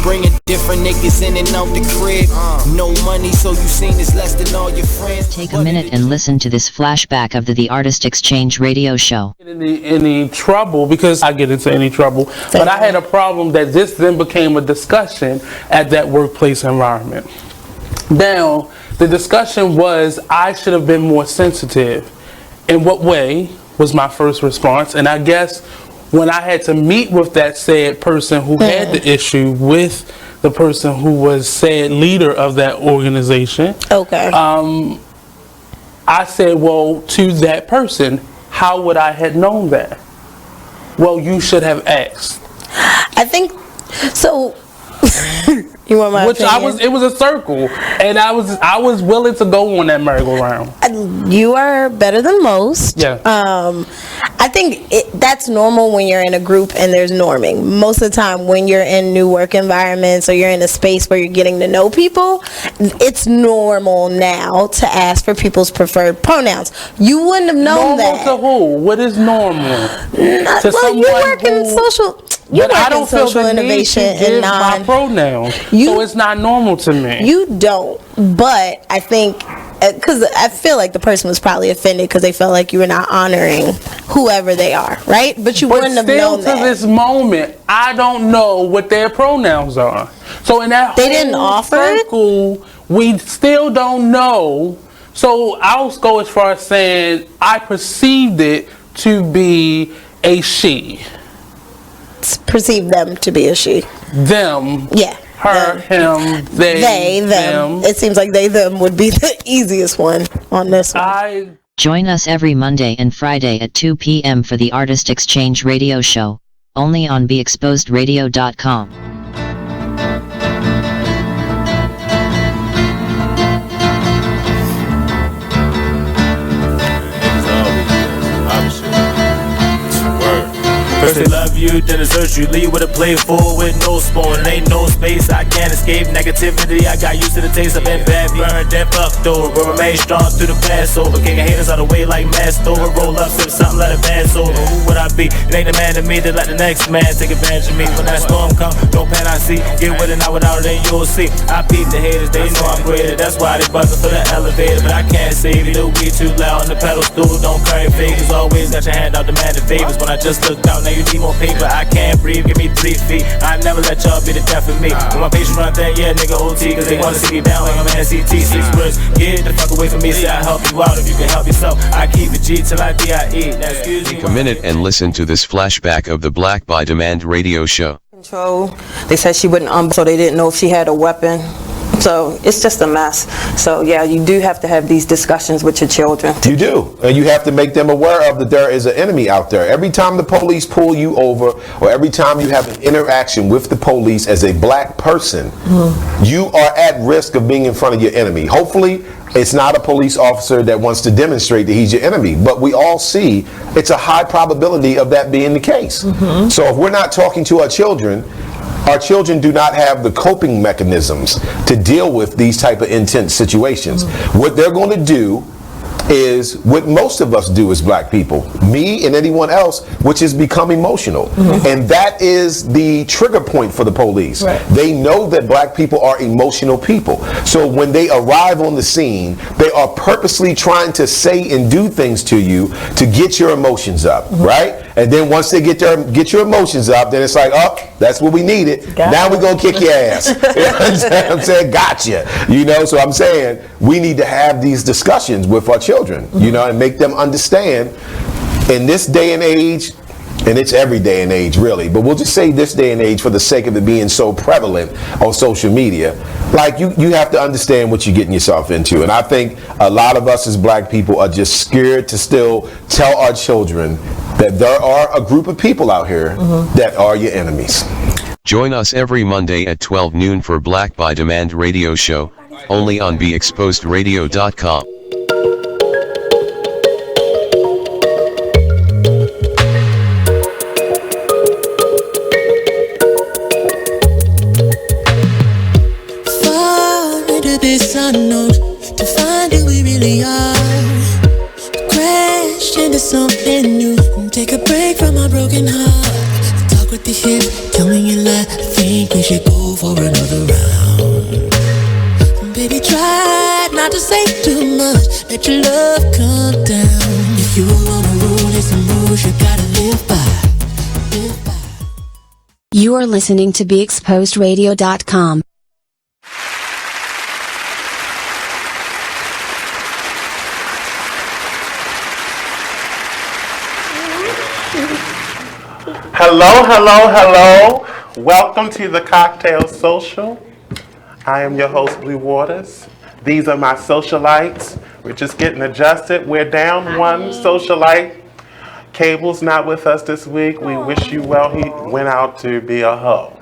Bringing different niggas in and out the crib. No money, so you seen it's less than all your friends. Take a minute and listen to this flashback of the Artist Exchange radio show. Any trouble, because I get into any trouble, but I had a problem that this then became a discussion at that workplace environment. Now, the discussion was I should have been more sensitive. In what way was my first response? And I guess when I had to meet with that said person who had the issue with the person who was said leader of that organization, I said, well, to that person, how would I have known that? Well, you should have asked. I think so. You want my opinion? It was a circle, and I was willing to go on that merry-go-round. You are better than most. Yeah. I think that's normal when you're in a group and there's norming. Most of the time when you're in new work environments or you're in a space where you're getting to know people, it's normal now to ask for people's preferred pronouns. You wouldn't have known that. Normal to who? What is normal? Well, you work in social... You work in social innovation and my pronouns, so it's not normal to me. You don't, but I think, because I feel like the person was probably offended because they felt like you were not honoring whoever they are, right? But you wouldn't have known that. Still to this moment, I don't know what their pronouns are. So in that whole circle, we still don't know. So I'll go as far as saying I perceived it to be a she. Perceive them to be a she. Them. Yeah. Her, him, they, them. It seems like they, them would be the easiest one on this one. Join us every Monday and Friday at 2 p.m. for the Artist Exchange radio show, only on BeExposedRadio.com. First they love you, then desert you. Leave with a plate full with no spoon. Ain't no space, I can't escape negativity. I got used to the taste. I've been bad, burned, then fucked over. But remain strong through the past over. Kicking haters out of the way like masked over. Roll up, sip something, let it pass over. Who would I be? It ain't the man to me to let the next man take advantage of me. When that storm come, don't pan I see. Get with it, not without it, then you'll see. I peep the haters, they know I'm greater. That's why they buzzing for the elevator. But I can't save you, the weed too loud on the pedal stool. Don't carry fakers, always got your hand out demanding favors. When I just looked out, now you need more paper. I can't breathe, give me 3 feet. I never let y'all be the death of me. When my patients run that, yeah, nigga OT, cause they wanna see me down like I'm NCT. 6 words, get the fuck away from me. Say I help you out if you can help yourself. I keep it G till I DIE. Now excuse me. Take a minute and listen to this flashback of the Black by Demand radio show. Control. They said she wouldn't so they didn't know if she had a weapon. So it's just a mess. So yeah, you do have to have these discussions with your children. You do, and you have to make them aware of that there is an enemy out there. Every time the police pull you over, or every time you have an interaction with the police as a black person, you are at risk of being in front of your enemy. Hopefully, it's not a police officer that wants to demonstrate that he's your enemy, but we all see it's a high probability of that being the case. So if we're not talking to our children do not have the coping mechanisms to deal with these type of intense situations. What they're going to do is what most of us do as black people, me and anyone else, which is become emotional. And that is the trigger point for the police. They know that black people are emotional people. So when they arrive on the scene, they are purposely trying to say and do things to you to get your emotions up, right? And then once they get your emotions up, then it's like, oh, that's what we needed. Now we're gonna kick your ass. You know what I'm saying? Gotcha. You know, so I'm saying we need to have these discussions with our children, you know, and make them understand in this day and age, and it's every day and age really, but we'll just say this day and age for the sake of it being so prevalent on social media, like you have to understand what you're getting yourself into. And I think a lot of us as black people are just scared to still tell our children that there are a group of people out here that are your enemies. Join us every Monday at 12 noon for Black by Demand radio show, only on BeExposedRadio.com. This unknown to find who we really are. Crash into something new. Take a break from our broken heart. Talk with the hip, tell me you lie. Think we should go for for another round. Baby, try not to say too much. Let your love come down. If you wanna rule, there's some rules you gotta live by. You are listening to BeExposedRadio.com. Hello, hello, hello. Welcome to the Kocktail Social. I am your host, Blue Waters. These are my socialites. We're just getting adjusted. We're down one socialite. Cable's not with us this week. We wish you well. He went out to be a hoe.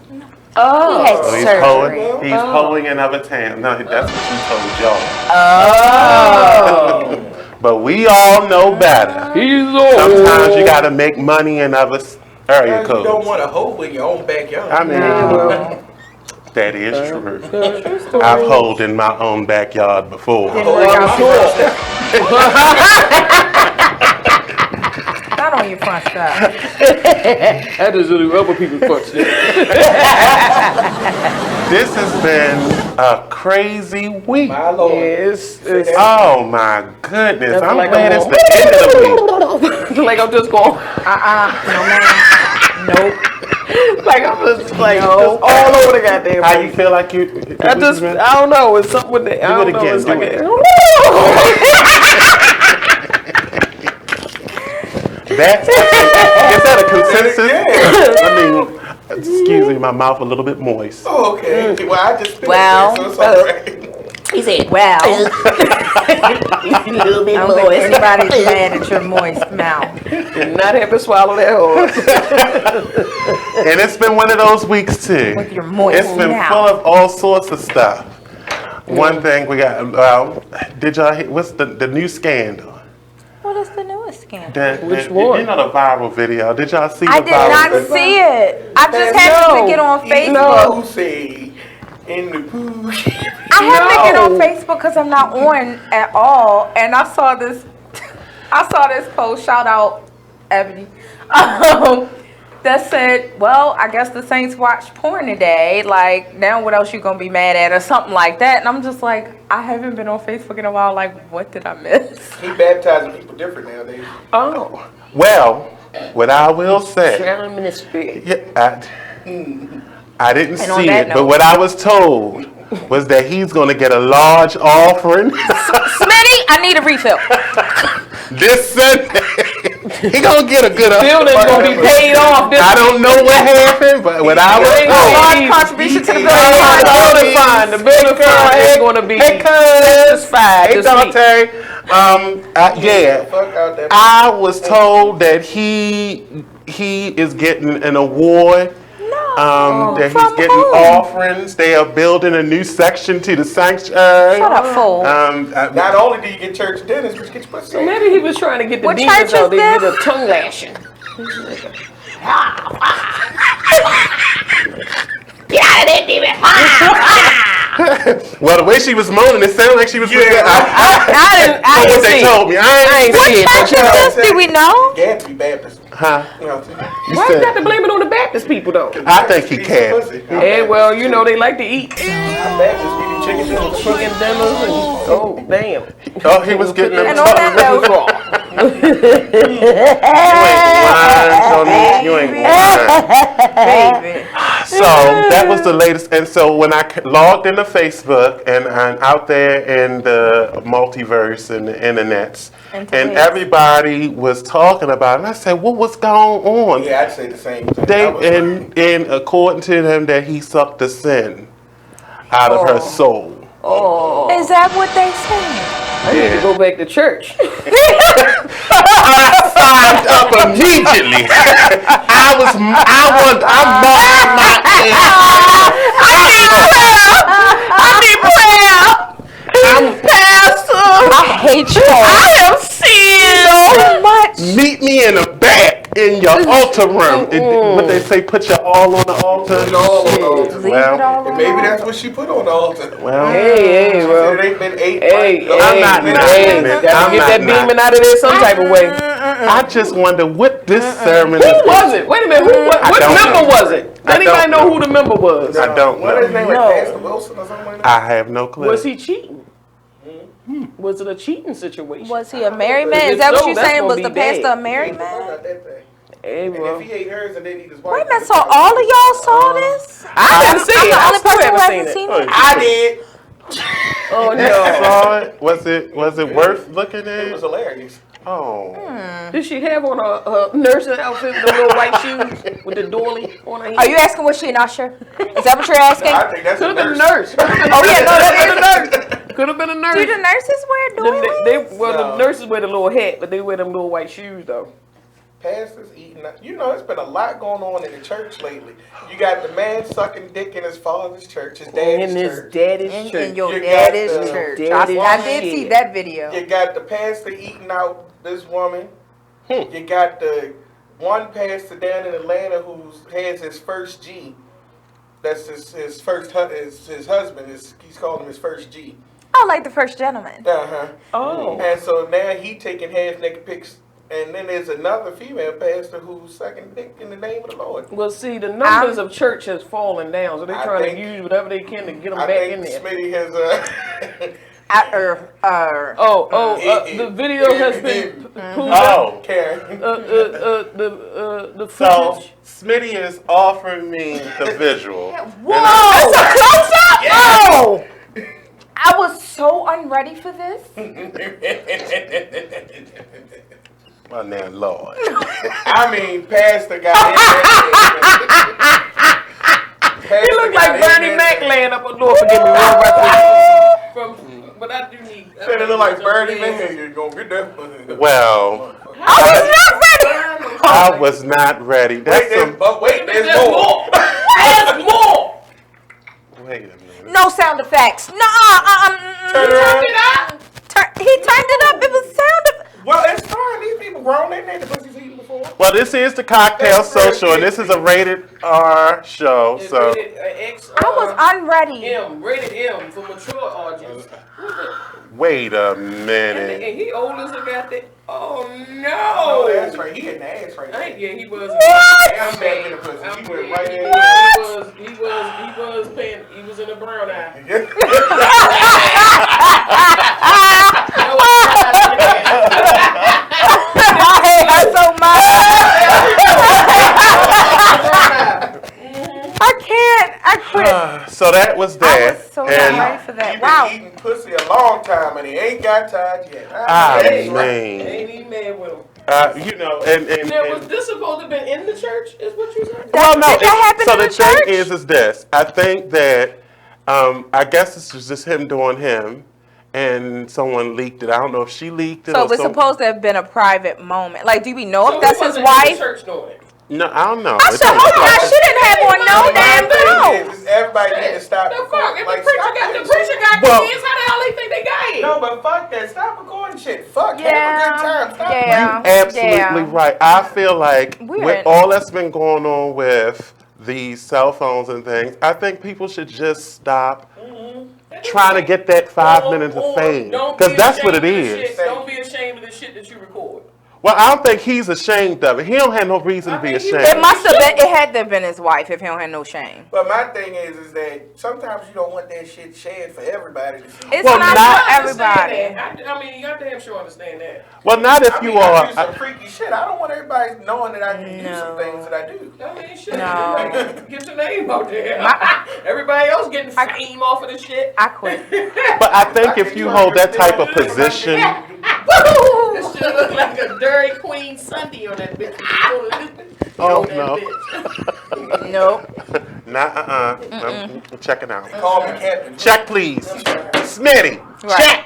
Oh, he had surgery. He's hoeing in other town. No, that's what she told y'all. Oh. But we all know better. Sometimes you gotta make money in other area codes. You don't want to hoe in your own backyard. I mean, that is true. I've hoed in my own backyard before. Not on your front side. That is really other people's front side. This has been a crazy week. My Lord. Yes. Oh my goodness. I'm like glad it's the end of the week. Like I'm just going. No, man. Nope. Like I'm just like just all over the goddamn. How you feel like you? I don't know. It's something with the. I don't know. It's like Is that a consensus? I mean, excuse me, my mouth a little bit moist. Oh, okay. Well, I just spit Well, so it's all right. he said, well. A little bit I don't think anybody's mad at your moist mouth. Did not have to swallow that hard. And it's been one of those weeks too. With your moist It's been mouth. full of all sorts of stuff. One thing we got, did y'all hear, what's the new scandal? What is the newest scandal? Which one? You know the viral video. Did y'all see I the did viral not video? see it. I just happened to get on Facebook. In the pool. I happened to get on Facebook because I'm not on at all, and I saw this. I saw this post. Shout out Ebony. That said, well, I guess the Saints watched porn today. Like, now what else you gonna be mad at or something like that? And I'm just like, I haven't been on Facebook in a while. Like, what did I miss? He baptizing people different nowadays. Oh. Well, what I will say, Sharing in the spirit. I didn't And on see that it, note- but what I was told was that he's going to get a large offering Smitty, I need a refill. this Sunday. He gonna get a good Building's gonna be paid off. I don't know what happened, but what I was A large contribution to the building. The building fund ain't gonna be satisfied. Hey, Dante. I was told that he is getting an award. That he's getting offerings. They are building a new section to the sanctuary. Shut up, fool. Not only do you get church dinners, but you get your pussy. So maybe he was trying to get the What demons church out. is They this? get a tongue lashing. Get out of there, demon. Well, the way she was moaning, it sounded like she was. I didn't what they see told me. I ain't What see it. church is this? Do we know? Gatsby Baptist. Huh? Why you got to blame it on the Baptist people though? I think he can. Yeah, well, you know they like to eat. Baptist, we do chicken dinners. Chicken dinners and oh damn. Oh, he was getting them. And on that note, You ain't lying. So that was the latest. And so when I logged into Facebook and I'm out there in the multiverse and the internets, and everybody was talking about it, and I said, "What was going on?" Yeah, I'd say the same thing. And according to them, that he sucked the sin out of her soul. oh, is that what they say? I need to go back to church. I signed up immediately. I'm Pastor, I hate you. I am seeing so much. Meet me in the back in your altar room. What they say, put your all on the altar. Put it all on the altar. Well, And maybe that's what she put on the altar. well, Hey, well. It ain't been 8 Hey, I'm not knocking it. Gotta I'm get not that demon out of there some type of way. I just wonder what this sermon Who is. was it? Wait a minute. What don't number know. was it? Anybody know who the member was? I don't What is his know. name? Like Pastor Wilson or something like that? I have no clue. Was he cheating? Was it a cheating situation? Was he a married man? Is that what you're saying? Was the pastor a He married ain't fuck man? out that thing. Hey, And bro. if he ate hers and then eat his wife. Wait a minute, so all of y'all saw this? I haven't seen I'm it. the I only still person who haven't hasn't seen seen it. it. I did. Oh I no. saw it. Was it worth looking It at? was hilarious. Oh. Did she have on a nursing outfit with the little white shoes with the doily on her head? Are you asking was she an usher? Is that what you're asking? I think that's Could a have been a nurse. nurse. Oh yeah, no, that is a nurse. Could have been a nurse. Do the nurses wear doilies? The nurses wear the little hat, but they wear them little white shoes though. Pastors eating. You know, it's been a lot going on in the church lately. You got the man sucking dick in his father's church, his daddy's church. In your You daddy's got the church. daddy's I did shit. see that video. You got the pastor eating out this woman. You got the one pastor down in Atlanta who has his first G. That's his first his husband. He's calling him his first G. Oh, like the first gentleman. Uh-huh. Oh. And so now he taking half naked pics. And then there's another female pastor who's sucking dick in the name of the Lord. Well, see, the numbers of church has fallen down, so they're I trying think- to use whatever they can to get them I back think in there. Smitty has The video has been pulled Oh. up. Karen. The So footage. Smitty is offering me the visual. Whoa! And That's a close-up? Oh! I was so unready for this. Oh, now, Lord. I mean, Pastor got He looked like Bernie Mac laying up on Lord, forgive me, wrong reference. But I do need. Said it look like Bernie Man. You're gonna get that. Well, I was not ready. I was not ready. That's Wait, there's more. There's more. Wait a minute. No sound effects. No. Turn around. He turned it up. It was sound. Well, it's fine. These people grown. They made the pussies eaten before. Well, this is the Cocktail Social, and this is a rated R show. It's So rated, X, I was unready. rated M for mature audience. wait a And minute. he old as a goddamn. Oh Oh, no! that's right. He in the ass right now. Yeah, he was. I'm back in the pussy. He went right in. He was in a brown eye. I'm so mad. I can't. I quit. So that was I that. was so not And ready for that. He Wow. been eating pussy a long time and he ain't got tired yet. I mean, Ain't he mad with him? you know, and Was this supposed to have been in the church? Is what you said? well, no. Did that happen So in the the thing church? is this. I think that I guess this was just him doing him, and someone leaked it. I don't know if she leaked it. So or it was some- supposed to have been a private moment. Like, do we know So if that's he his wasn't in the wife? church doing it. No, I don't know. I It said, don't oh look like God, she didn't have on no damn clothes. Everybody need to stop. The fuck? If Like, the preacher stop got that the preacher shit. got Well- kids, how the hell they think they got it? No, but fuck that. Stop recording shit. Fuck. Have a Yeah, good time. Stop yeah. Absolutely right. I feel like We're with in- all that's been going on with these cell phones and things, I think people should just stop trying to get that 5 minutes of fame, because that's what it is. Don't be ashamed of the shit that you record. Well, I don't think he's ashamed of it. He don't have no reason to be ashamed. It must have been. It had to have been his wife if he don't have no shame. But my thing is that sometimes you don't want that shit shared for everybody to see. It's Well, not not- for everybody. I mean, you damn sure understand that. Well, not if you I are. do some freaky shit. I don't want everybody knowing that I can do some things that I do. I mean, shit. No. Get your name out there. Everybody else getting fame off of this shit. I quit. But I think if you hold that type of position, This shit look like a Dairy Queen Sunday on that bitch. oh that no, bitch. Nope. nah, I'm checking out. Call me Captain. Check, please, Smitty. Right. Check.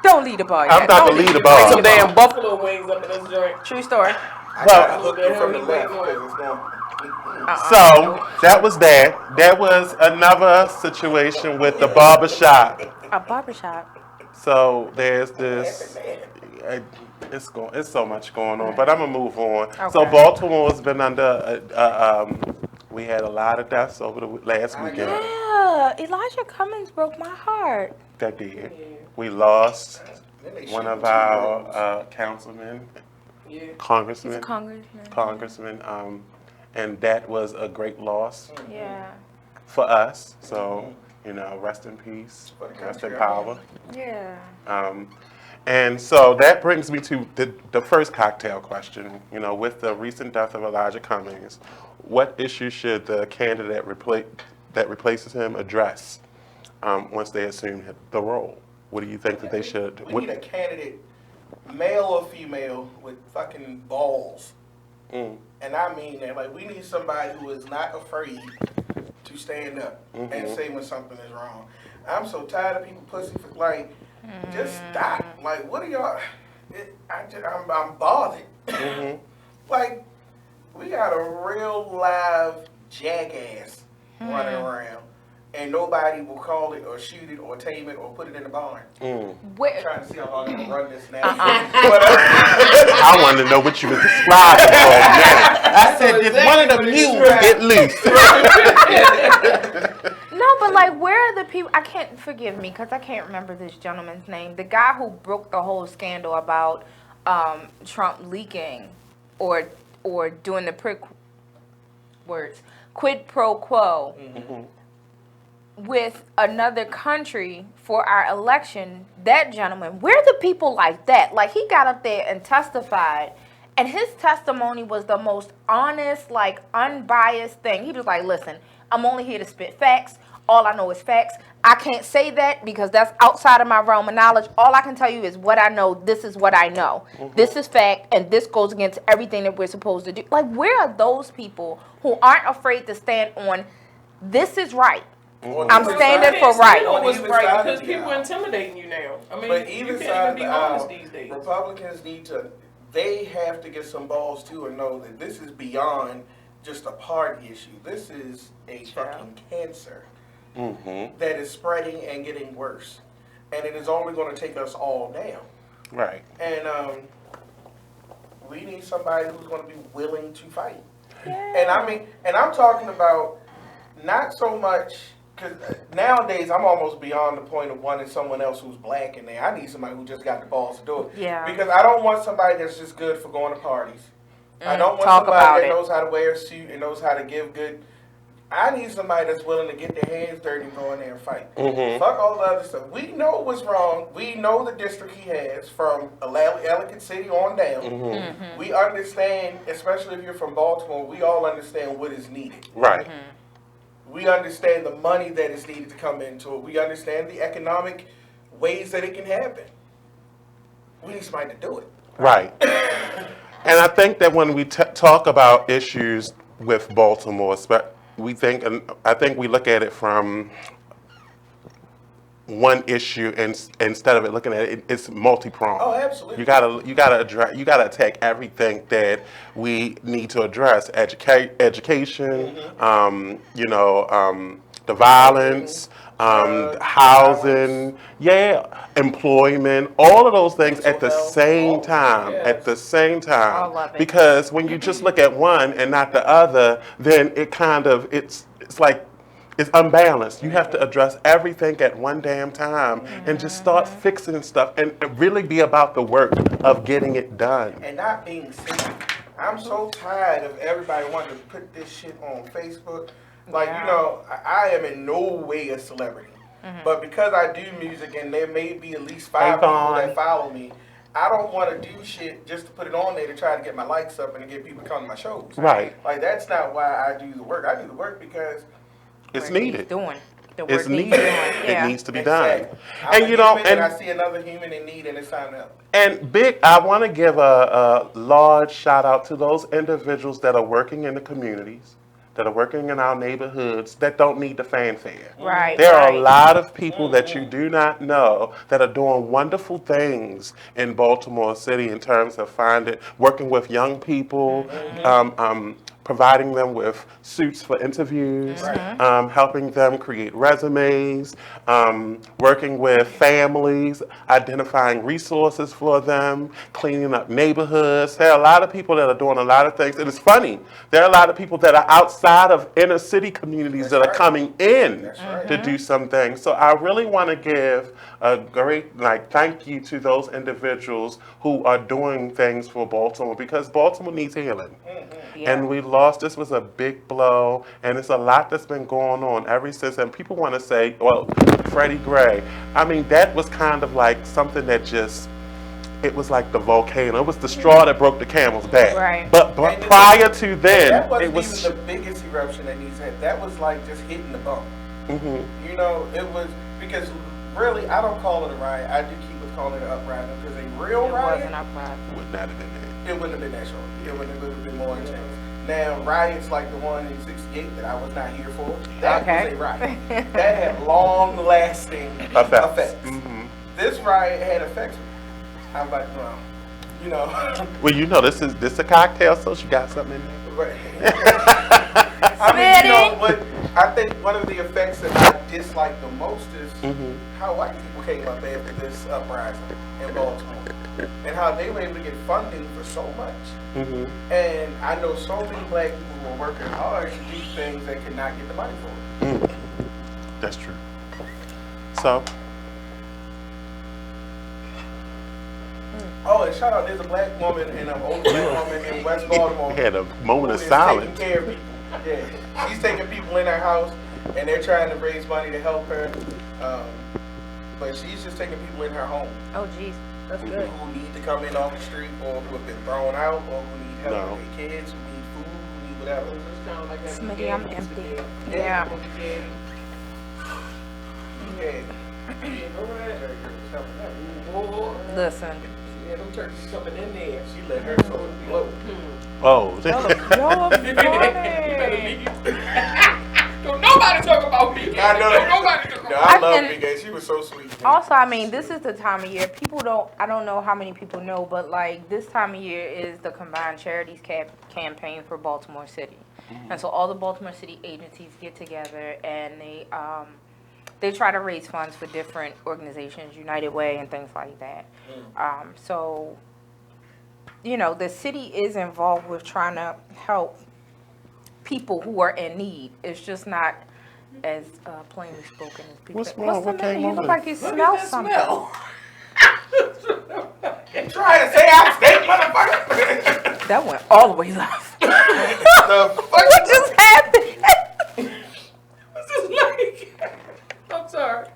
Don't lead the ball. I'm about to lead the ball. Some damn buffalo wings up in this joint. True story. I gotta hook you from the left because it's going. So that was that. That was another situation with the barbershop. A barbershop. So there's this. It's so much going on, but I'm gonna move on. So Okay. Baltimore's been under. We had a lot of deaths over the last weekend. Yeah, Elijah Cummings broke my heart. That did. We lost one of our councilmen, congressman, and that was a great loss Yeah. for us. So, you know, rest in peace, rest in power. Yeah. And so that brings me to the first cocktail question. You know, with the recent death of Elijah Cummings, what issue should the candidate that replaces him address once they assume the role? What do you think that they should? We need a candidate, male or female, with fucking balls. And I mean that. Like, we need somebody who is not afraid to stand up and say when something is wrong. I'm so tired of people pussy for, like, just stop. Like, what are y'all? I'm bothered. Like, we got a real live jackass running around, and nobody will call it or shoot it or tame it or put it in the barn. I'm trying to see how long I can run this now. I want to know what you were describing for a minute. I said, if one of the mules get loose. No, but like, where are the people? I can't, forgive me, because I can't remember this gentleman's name. The guy who broke the whole scandal about Trump leaking or doing the quid pro quo with another country for our election. That gentleman, where are the people like that? Like, he got up there and testified, and his testimony was the most honest, like, unbiased thing. He was like, listen, I'm only here to spit facts. All I know is facts. I can't say that because that's outside of my realm of knowledge. All I can tell you is what I know. This is what I know. This is fact, and this goes against everything that we're supposed to do. Like, where are those people who aren't afraid to stand on, this is right? I'm standing for right. Because people are intimidating you now. I mean, but either you side can't of even be the honest aisle, these days. Republicans they have to get some balls too and know that this is beyond just a party issue. This is a fucking cancer that is spreading and getting worse. And it is only going to take us all down. Right. And we need somebody who's going to be willing to fight. And I'm talking about not so much, because nowadays I'm almost beyond the point of wanting someone else who's black in there. I need somebody who just got the balls to do it. Yeah. Because I don't want somebody that's just good for going to parties. I don't want somebody that knows how to wear a suit and knows how to give good. I need somebody that's willing to get their hands dirty and go in there and fight. Fuck all the other stuff. We know what's wrong. We know the district he has from Ellicott City on down. We understand, especially if you're from Baltimore, we all understand what is needed. Right. We understand the money that is needed to come into it. We understand the economic ways that it can happen. We need somebody to do it. Right. And I think that when we talk about issues with Baltimore, I think we look at it from one issue, and instead of it looking at it, it's multi-pronged. Oh, absolutely. You gotta attack everything that we need to address: education, the violence, housing, employment, all of those things at the same time. At the same time, because when you just look at one and not the other, then it's like it's unbalanced. You have to address everything at one damn time and just start fixing stuff and really be about the work of getting it done. And not being seen. I'm so tired of everybody wanting to put this shit on Facebook. Like, I am in no way a celebrity. But because I do music and there may be at least 5 people that follow me, I don't want to do shit just to put it on there to try to get my likes up and to get people to come to my shows. Right. Like, that's not why I do the work. I do the work because it's needed. It's needed. It needs to be done. I'm and I see another human in need, and it's time to help. And I want to give a large shout out to those individuals that are working in the communities, that are working in our neighborhoods, that don't need the fanfare. Right. There are a lot of people that you do not know that are doing wonderful things in Baltimore City in terms of working with young people, providing them with suits for interviews, helping them create resumes, working with families, identifying resources for them, cleaning up neighborhoods. There are a lot of people that are doing a lot of things. And it's funny, there are a lot of people that are outside of inner city communities that are coming in to do some things. So I really want to give a great thank you to those individuals who are doing things for Baltimore, because Baltimore needs healing. And we lost loss. This was a big blow, and it's a lot that's been going on ever since. And people want to say, well, Freddie Gray. I mean, that was kind of like something that just, it was like the volcano. It was the straw that broke the camel's back. Right. But prior to then, that wasn't it was even the biggest eruption that he's had. That was like just hitting the bump. Mm-hmm. You know, it was because really, I don't call it a riot. I do keep calling it an uprising because a real riot wasn't uprising. Would not have been that. It wouldn't have been that short. It would have been more intense. Now, riots like the one in '68 that I was not here for, that was a riot. That had long-lasting effects. Mm-hmm. This riot had effects. I'm like, well, you know. Well, you know, this is a cocktail, so she got something in there. I mean, you know, what I think one of the effects that I dislike the most is how white people came up after this uprising in Baltimore and how they were able to get funding for so much. And I know so many black people who are working hard to do things that could not get the money for it. That's true. So. Oh, and shout out, there's a black woman and an older black woman in West Baltimore. Had a moment of who is silence. Taking care of people. Yeah, she's taking people in her house, and they're trying to raise money to help her. But she's just taking people in her home. Oh, jeez, that's good. Who need to come in off the street, or who have been thrown out, or who need help with their kids, who need food, who need whatever. It's kind of like that. Smitty, I'm empty. Yeah. Listen. Yeah, them turkeys coming in there. She let her soul blow. Oh. Don't nobody talk about me. I know. Don't nobody talk about I love Big A. She was so sweet. Also, I mean, this is the time of year. I don't know how many people know, but like this time of year is the Combined Charities campaign for Baltimore City. And so all the Baltimore City agencies get together and they try to raise funds for different organizations, United Way and things like that. So, you know, the city is involved with trying to help people who are in need. It's just not as plainly spoken as people. What's wrong? What came You over? look like you smell something. Trying to say I stink, motherfucker. That went all the way left. What just happened? This is like, I'm sorry.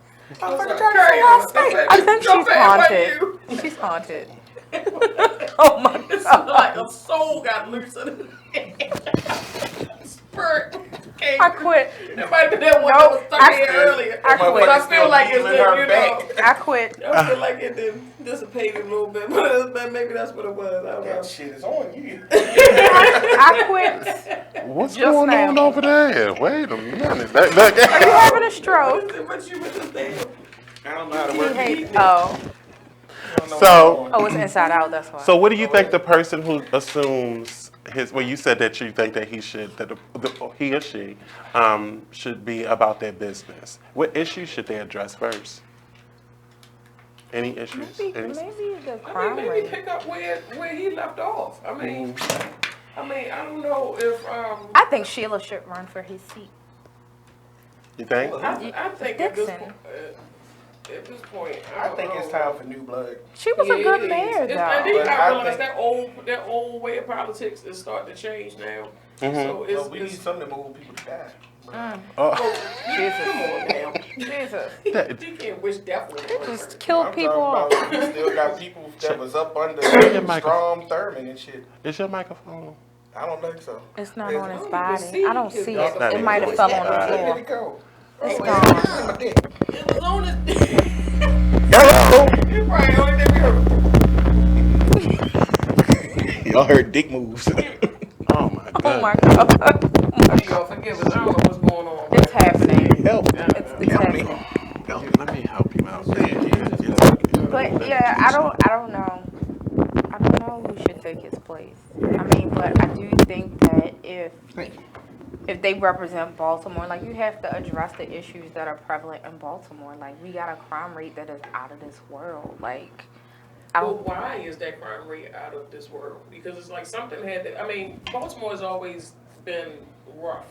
I think she's haunted. She's haunted. Oh my God. It's like a soul got loose in it. Spirit came. I quit. There might be that one that was stuck here earlier. I quit. I feel like it's been, you know. I quit. I feel like it then dissipated a little bit, but maybe that's what it was. I don't know. That shit is on you. I quit. What's Just going now. on over there? Wait a minute. Are you having a stroke? What you with this damn? I don't know how to work it. Oh. So. Oh, it's inside out. That's why. So what do you think the person who assumes you said that you think that he should, that he or she should be about their business. What issues should they address first? Any issues? Maybe the crime I mean, maybe rate. pick up where he left off. I mean, I don't know if. I think Sheila should run for his seat. You think? I think at this point, I think it's time for new blood. She was a good mayor, though. And then I realize that old way of politics is starting to change now. So we need something to move people to die. Jesus. Come on now. Jesus. You can't wish death on them. Just kill people. We still got people that was up under Strom Thurmond and shit. Is your microphone? I don't think so. It's not on his body. I don't see it. It might have fell on the floor. Where did it go? It's Oh, gone. It was on his dick. Hello? You probably only did Y'all heard dick moves. Oh my God. Oh my God. Y'all forgive us. I don't know what's going on. It's happening. Help. It's happening. Let me help you out. But yeah, I don't know. I don't know who should take his place. I mean, but I do think that if they represent Baltimore, like, you have to address the issues that are prevalent in Baltimore. Like, we got a crime rate that is out of this world. Like, Well, why is that crime rate out of this world? Because it's like something had to, I mean, Baltimore has always been rough.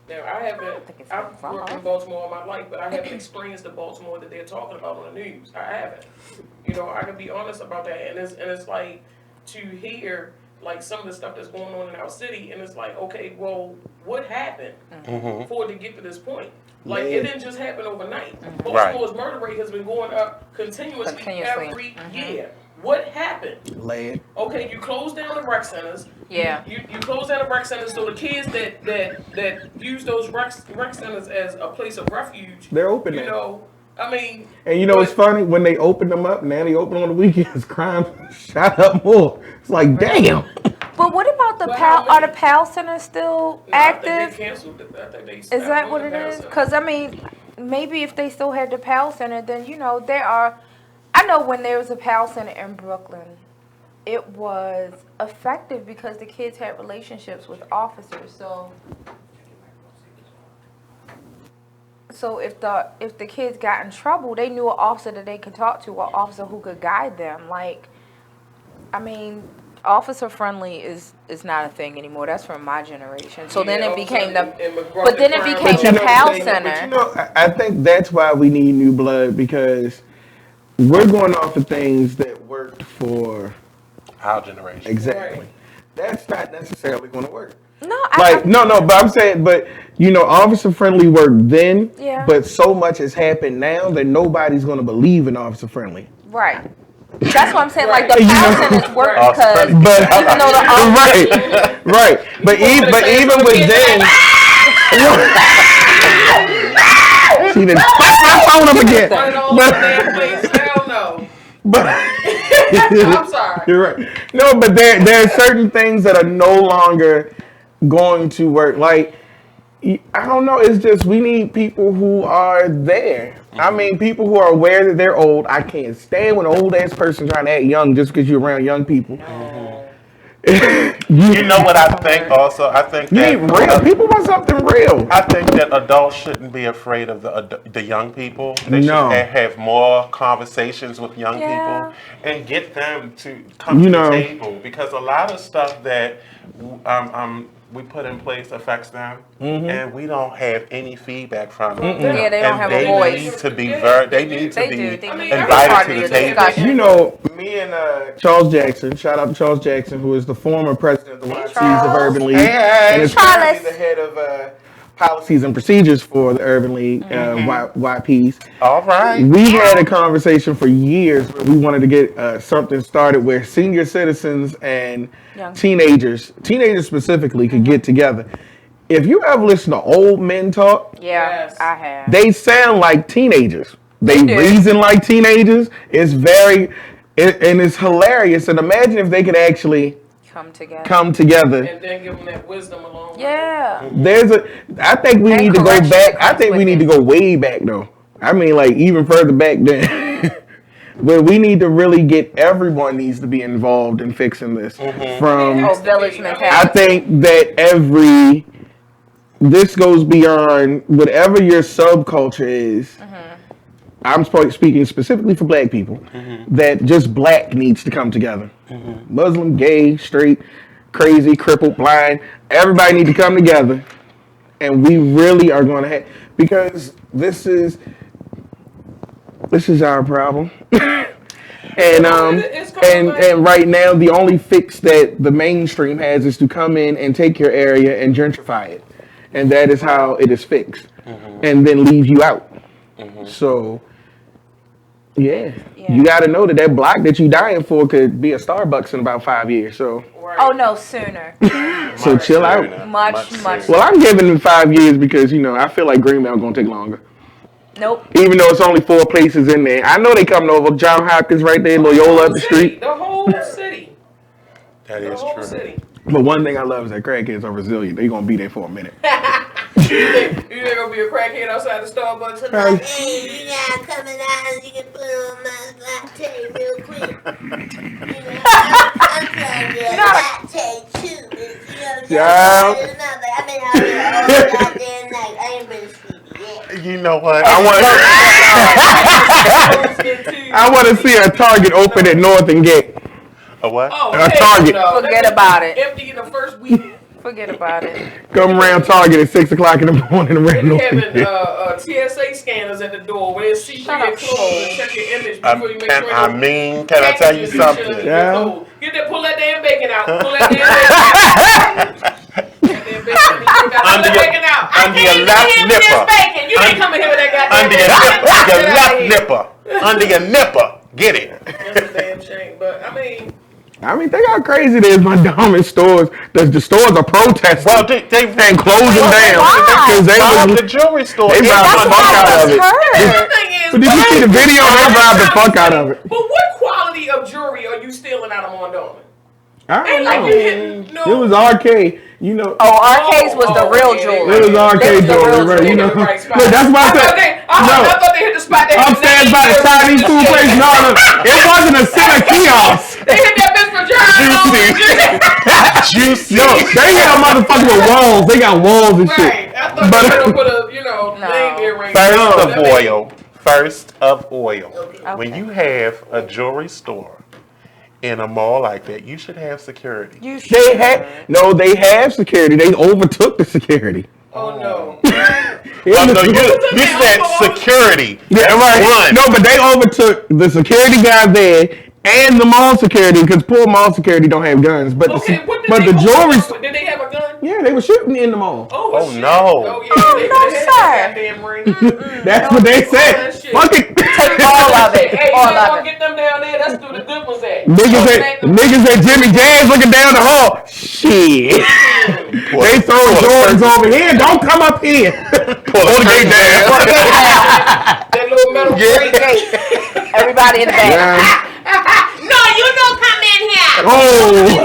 Now, I've worked in Baltimore all my life, but I haven't experienced the Baltimore that they're talking about on the news. I haven't. You know, I can be honest about that. And it's like, to hear like some of the stuff that's going on in our city, and it's like, okay, well, what happened for it to get to this point? Like, it didn't just happen overnight. Baltimore's murder rate has been going up continuously. Every year. What happened? Lead. Okay, you closed down the rec centers. Yeah. You closed down the rec centers, so the kids that use those rec centers as a place of refuge, They're open you now. know, I mean. And you know what's funny? When they open them up, now they open on the weekends, crime shot up more. It's like, damn. But what about the PAL? Are the PAL centers still active? I think they canceled it. I think they Is stopped that doing what the it PAL is? center. Because, I mean, maybe if they still had the PAL center, then, you know, there are. I know when there was a PAL center in Brooklyn, it was effective because the kids had relationships with officers. So if the kids got in trouble, they knew an officer that they could talk to, an officer who could guide them. Like, I mean, officer friendly is not a thing anymore. That's from my generation. So then it became the PAL center. But you know, I think that's why we need new blood, because we're going off of things that worked for our generation. Exactly. That's not necessarily going to work. No, but I'm saying, but you know, officer friendly worked then. Yeah. But so much has happened now that nobody's going to believe in officer friendly. Right. That's what I'm saying. Like, the PAL centers work because even though the officers... Right. But even with them... She done fucked my phone up again. But I'm sorry. You're right. No, but there are certain things that are no longer going to work. Like, I don't know. It's just we need people who are there. I mean, people who are aware that they're old. I can't stand when an old ass person trying to act young just because you're around young people. You know what I think also? I think you need real. People want something real. I think that adults shouldn't be afraid of the young people. They should have more conversations with young people and get them to come to the table, because a lot of stuff that we put in place affects them, and we don't have any feedback from them. Yeah, they don't have a voice. Need to be they need to be invited to the table. You know, me and Charles Jackson, shout out to Charles Jackson, who is the former president of the YPs of Urban League, and is currently the head of policies and procedures for the Urban League YPs. All right. We had a conversation for years where we wanted to get something started where senior citizens and teenagers specifically, could get together. If you ever listen to old men talk, I have. They sound like teenagers. They reason like teenagers. It's and it's hilarious. And imagine if they could actually come together. And then give them that wisdom along. Yeah. I think we need to go back. I think we need to go way back though. I mean, like even further back then. But we need to really everyone needs to be involved in fixing this. From village mentality. I think that this goes beyond whatever your subculture is. I'm speaking specifically for black people. That just black needs to come together. Muslim, gay, straight, crazy, crippled, blind. Everybody need to come together. And we really are going to have, because this is our problem. And right now the only fix that the mainstream has is to come in and take your area and gentrify it. And that is how it is fixed. And then leave you out. So you got to know that block that you dying for could be a Starbucks in about 5 years. So oh no, sooner. So chill out. Much. Well, I'm giving them 5 years because I feel like Greenbelt gonna take longer. Nope. Even though it's only 4 places in there, I know they coming over. John Hopkins right there, Loyola up the street. The whole city. That is true. City. But one thing I love is that crackheads are resilient. They gonna be there for a minute. You think gonna be a crackhead outside the Starbucks? Like, hey, you gotta come in out, you can put on my latte real quick. I'm trying to get a latte too, bitch. I've been out here all goddamn night. I ain't been asleep yet. You know what? I want to see a Target open at North and Gate. A what? Oh, a Target. No. Forget about it. Empty in the first week. Forget about it. Come around Target at 6 o'clock in the morning and They ran having TSA scanners at the door where they see you your clothes and check your image before you make sure. Can I tell you something? Yeah. Get that, pull that damn bacon out. Pull that damn bacon out. Under your left nipper. You ain't coming here with that goddamn Under your nipper. Get it. That's a damn shame. But I mean, think how crazy it is. My diamond stores, the stores are protesting. Well, they closing down because they robbed the jewelry store. They robbed the fuck out of it. But did you see the video? They robbed the fuck out of it. But what quality of jewelry are you stealing out of Mondawmin? I don't know. It was arcade. You know. Arcades was the real jewelry. It was arcade jewelry, right? You know. Look, that's why I said. I thought they hit the spot. Upstairs by the Chinese food place. No, it wasn't a center kiosk. They hit that bitch for Juicy. No, they got motherfucking with walls. They got walls and shit. Right. I thought they were gonna put a, name earring. First of oil. Okay. When you have a jewelry store in a mall like that, you should have security. They have security. They overtook the security. Oh no. You said security. Yeah, right. No, but they overtook the security guy there and the mall security, because poor mall security don't have guns. But the jewelry store. Did they have a gun? Yeah, they were shooting in the mall. Oh no. Oh yeah. Goddamn ring. That's what they said. Fuck it. Take all of it. Hey, all you of gonna it. get them down there? That's where the good ones at. Niggas at Jimmy Jazz looking down the hall. Shit. They throw Jordans over here. Don't come up here. Pull the gate down. That little metal gate. Everybody in the back. No, you don't come in here. Oh.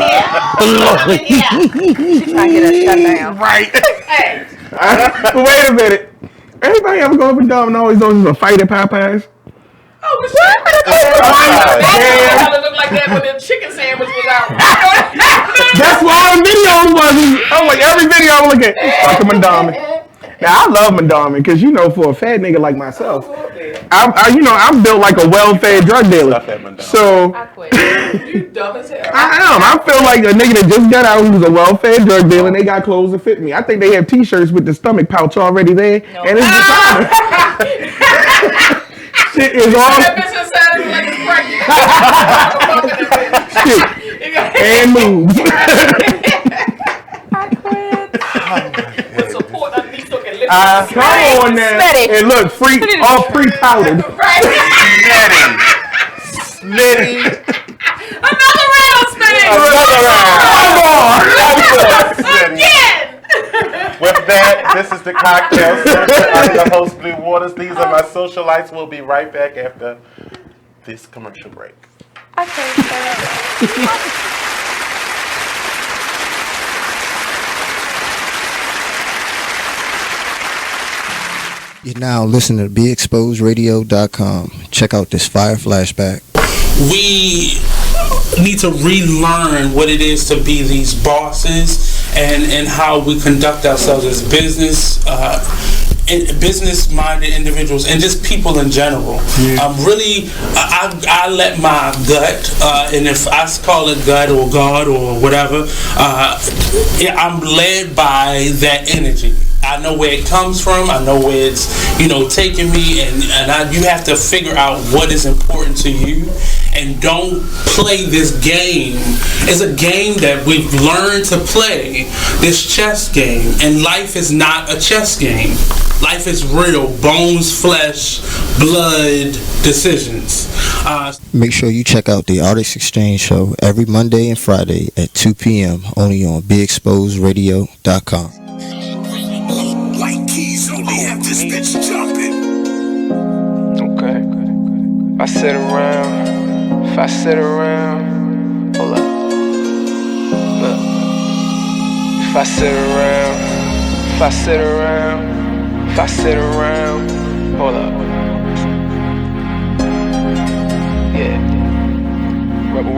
She's trying to get us shut down. Right. Hey. Wait a minute. Anybody ever go up and down and always knows a fight at Popeyes? Oh, but it looked like that when the chicken sandwich was out. That's why all the videos was. I'm like, every video I'm looking at, fuck a Mondawmin. Now I love Mondawmin because for a fat nigga like myself, I'm built like a well-fed drug dealer. So I quit. You dumb as hell. I am. I feel like a nigga that just got out who's a well-fed drug dealer and they got clothes that fit me. I think they have T-shirts with the stomach pouch already there, and it's designer. Shit is all. That bitch inside is like it's pregnant. And moves. I quit. With support underneath so can lift Come on now. And look, all pre-powdered. Slitty. Another round, Smitty. Come on. Again. With that, this is the Kocktail Social. I'm your host, Blue Waters. These are my socialites. We'll be right back after this commercial break. You're now listening to BeExposedRadio.com. Check out this fire flashback. We need to relearn what it is to be these bosses and how we conduct ourselves as business-minded individuals and just people in general. I let my gut, and if I call it gut or God or whatever, I'm led by that energy. I know where it comes from. I know where it's, taking me, and you have to figure out what is important to you, and don't play this game. It's a game that we've learned to play, this chess game, and life is not a chess game. Life is real, bones, flesh, blood, decisions. Make sure you check out the Artist Exchange Show every Monday and Friday at 2 p.m. only on BeExposedRadio.com. White keys only have this bitch jumping. Okay. If I sit around, hold up. Look. If I sit around, hold up. Yeah. Rebel.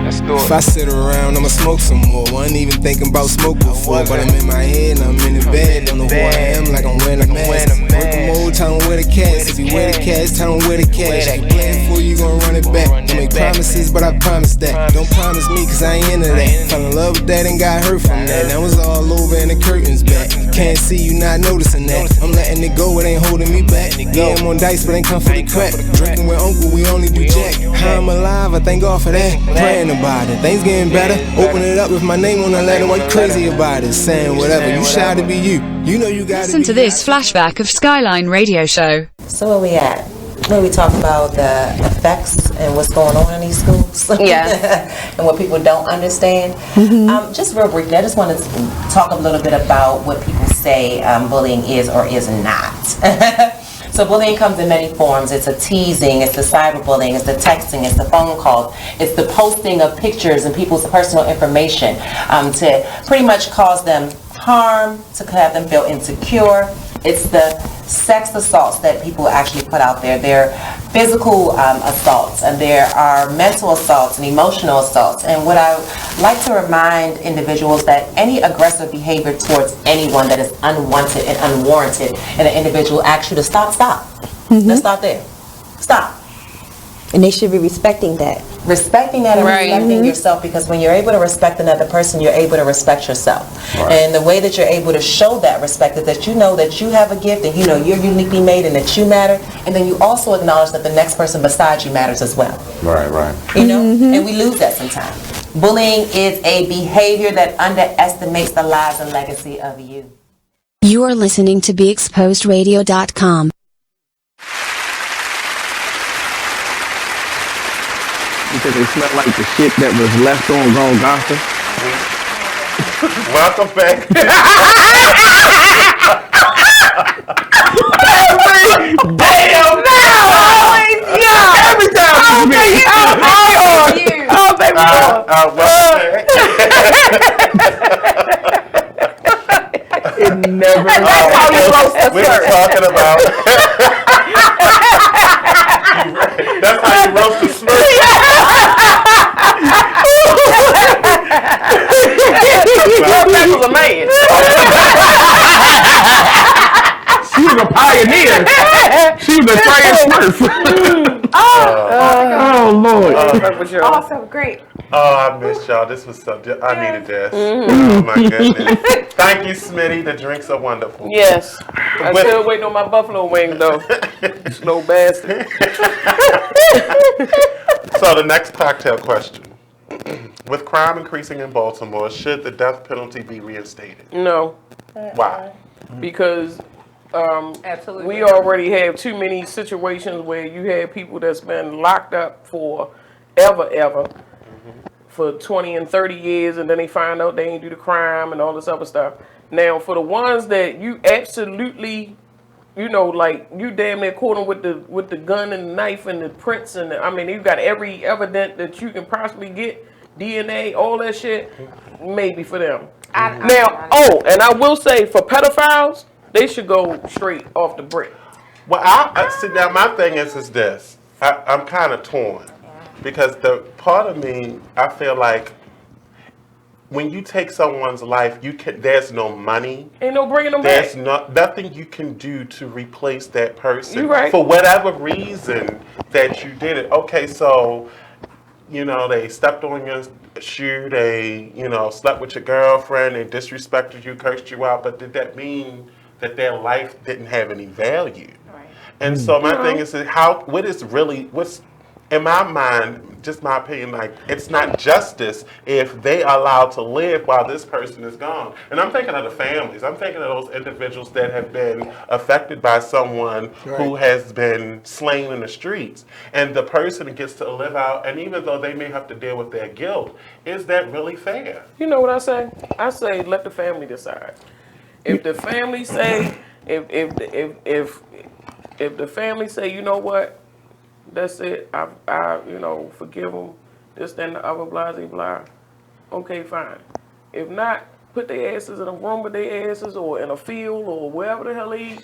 Let's do it. If I sit around, I'ma smoke some more. Wasn't even thinking about smoke before, but I'm in my head and I'm in the bed. Don't know who I am, like I'm wearing a mask. Working mode, tell 'em where the cash. If you wear the cash, tell 'em where the cash. If you play it for you, gon' run it back. To make promises, but I promise that. Don't promise me, cause I ain't into that. Fell in love with that and got hurt from that. Now it's all over and the curtains back. Can't see you not noticing that. I'm letting it go, it ain't holding me back. Yeah, I'm on dice, but ain't come for the crack. Drinking with uncle, we only do jack. How I'm alive, I thank God for that. Praying about it, things getting better. Open it up with my name on the letter. Why you crazy about it? Saying whatever, you shy to be you. You know you gotta Listen to this flashback of Skyline Radio Show. So where we at? Where we talking about the effects and what's going on in these schools? Yeah. And what people don't understand. Just real briefly, I just want to talk a little bit about what people say bullying is or is not. So bullying comes in many forms. It's a teasing, it's the cyberbullying, it's the texting, it's the phone calls, it's the posting of pictures and people's personal information to pretty much cause them harm, to have them feel insecure. It's the sex assaults that people actually put out there. There are physical assaults, and there are mental assaults and emotional assaults. And what I like to remind individuals that any aggressive behavior towards anyone that is unwanted and unwarranted, and an individual asks you to stop. Let's stop there. Stop. And they should be respecting that. Respecting that and respecting yourself, because when you're able to respect another person, you're able to respect yourself. And the way that you're able to show that respect is that you know that you have a gift and you know you're uniquely made and that you matter, and then you also acknowledge that the next person beside you matters as well. Right. You know, and we lose that sometimes. Bullying is a behavior that underestimates the lives and legacy of you. You are listening to BeExposedRadio.com. Because it smelled like the shit that was left on Golgotha. Welcome back. Damn, every time it's me. Oh, baby. It never. We were talking about. That's how you roast the Smurf. That was a man. She was a pioneer. She was a praying Smurf. Oh Lord. Awesome, great. Oh, I missed y'all. This was so. I needed this. Oh my goodness. Thank you, Smitty. The drinks are wonderful. Yes. I'm still waiting on my buffalo wings though. Slow bastard. So the next cocktail question. With crime increasing in Baltimore, should the death penalty be reinstated? No. Why? Because we already have too many situations where you have people that's been locked up for ever, for 20 and 30 years, and then they find out they ain't do the crime and all this other stuff. Now, for the ones that you absolutely, you know, like you damn near caught them with the gun and the knife and the prints and I mean, you've got every evidence that you can possibly get, DNA, all that shit, maybe for them. And I will say for pedophiles, they should go straight off the brick. Well, I see now my thing is this. I'm kind of torn because the part of me, I feel like when you take someone's life, there's no money. Ain't no bringing them back. There's nothing you can do to replace that person. You right. For whatever reason that you did it. Okay, so, you know, they stepped on your shoe, they, you know, slept with your girlfriend, they disrespected you, cursed you out, but did that mean that their life didn't have any value? Right. And so my thing is, what's in my mind, just my opinion, like, it's not justice if they are allowed to live while this person is gone. And I'm thinking of the families. I'm thinking of those individuals that have been affected by someone who has been slain in the streets. And the person gets to live out, and even though they may have to deal with their guilt, is that really fair? You know what I say? I say let the family decide. If the family say, if the family say, you know what, that's it, I you know, forgive them, this, that, and the other, blah, blah, blah. Okay, fine. If not, put their asses in a room with their asses or in a field or wherever the hell they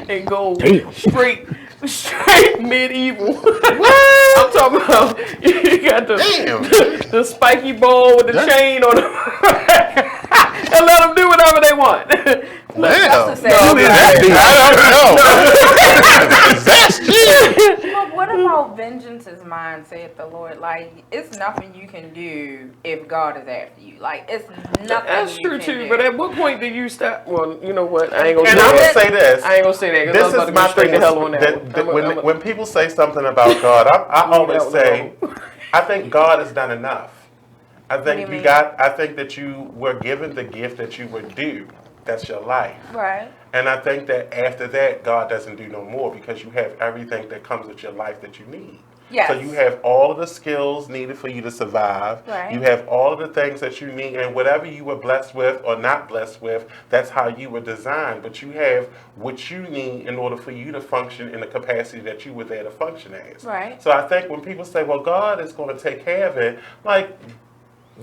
and go straight medieval. What? I'm talking about you got the spiky ball with the chain on the and let them do whatever they want. That's I don't know. That's cheap. But what about vengeance is mine, saith the Lord? Like, it's nothing you can do if God is after you. Like, it's nothing. That's you true can too. do. But at what point do you stop? Well, you know what? I ain't gonna. And say I'm that. gonna say this. I ain't gonna say that because I was about to go straight to hell on that. When people say something about God, I always say, I think God has done enough. I think I think that you were given the gift that you were due. That's your life. Right. And I think that after that, God doesn't do no more because you have everything that comes with your life that you need. Yes. So you have all of the skills needed for you to survive. Right. You have all of the things that you need, and whatever you were blessed with or not blessed with, that's how you were designed. But you have what you need in order for you to function in the capacity that you were there to function as. Right. So I think when people say, well, God is going to take care of it, like,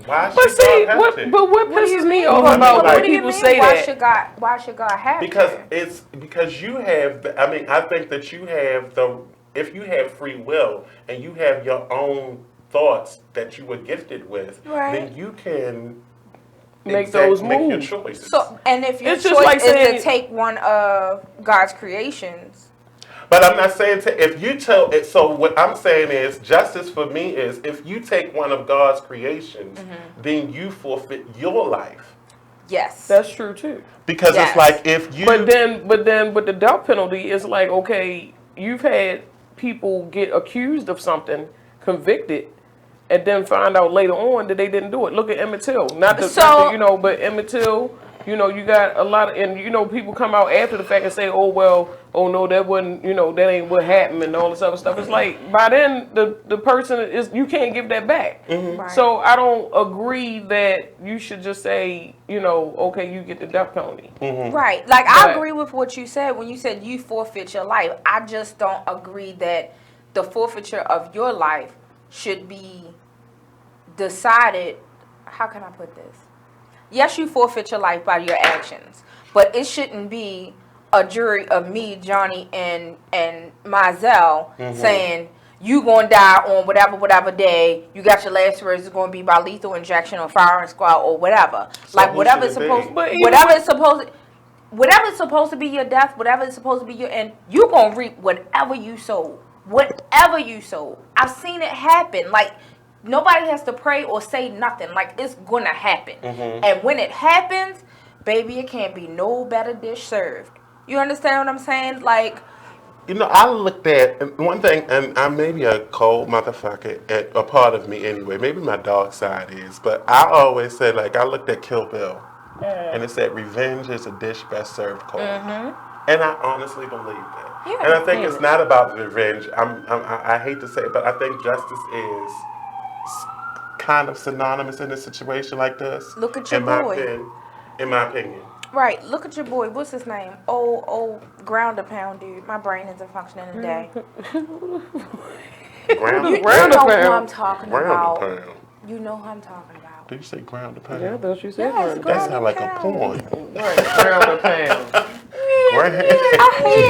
why But should see, God have to? what What do you pisses me mean? off about What when do you people mean? say Why that? should God have Because to? it's because you have. I mean, I think that you have if you have free will and you have your own thoughts that you were gifted with, Right. then you can Make those make your moves. choices. So, and if your It's just choice like is saying- to take one of God's creations, But I'm not saying if you tell it. So what I'm saying is, justice for me is if you take one of God's creations, then you forfeit your life. yes, That's true too. Because Yes. it's like if you. But then with the death penalty, it's like, okay, you've had people get accused of something, convicted, and then find out later on that they didn't do it. Look at Emmett Till. Not the but Emmett Till, you got a lot of, and people come out after the fact and say, oh no, that wasn't, that ain't what happened and all this other stuff. It's like, by then, the person you can't give that back. Right. So I don't agree that you should just say, okay, you get the death penalty. right. Like, I agree with what you said when you said you forfeit your life. I just don't agree that the forfeiture of your life should be decided. How can I put this? Yes, you forfeit your life by your actions, but it shouldn't be a jury of me, Johnny, and Mizell saying you gonna die on whatever day. You got your last words is gonna be by lethal injection or firing squad or whatever. So like who whatever should it's it be? supposed, But whatever is supposed to be your death, whatever is supposed to be your end, you gonna reap whatever you sow. Whatever you sow. I've seen it happen. Like, nobody has to pray or say nothing. Like, it's gonna happen. And when it happens, baby, it can't be no better dish served. You understand what I'm saying? Like, I looked at one thing, and I may be a cold motherfucker, a part of me anyway. Maybe my dark side is, but I always say, like, I looked at Kill Bill, and it said, revenge is a dish best served cold. And I honestly believe that. Yeah, and I think it's not about revenge. I hate to say it, but I think justice is kind of synonymous in a situation like this. Look at your boy. In my opinion. Right, look at your boy. What's his name? Oh, Grounder Pound dude. My brain isn't functioning today. You know who I'm talking about. You know who I'm talking about. Did you say ground to pound? Yeah, I thought you said Yes, that sounds like a porn. ground a pound.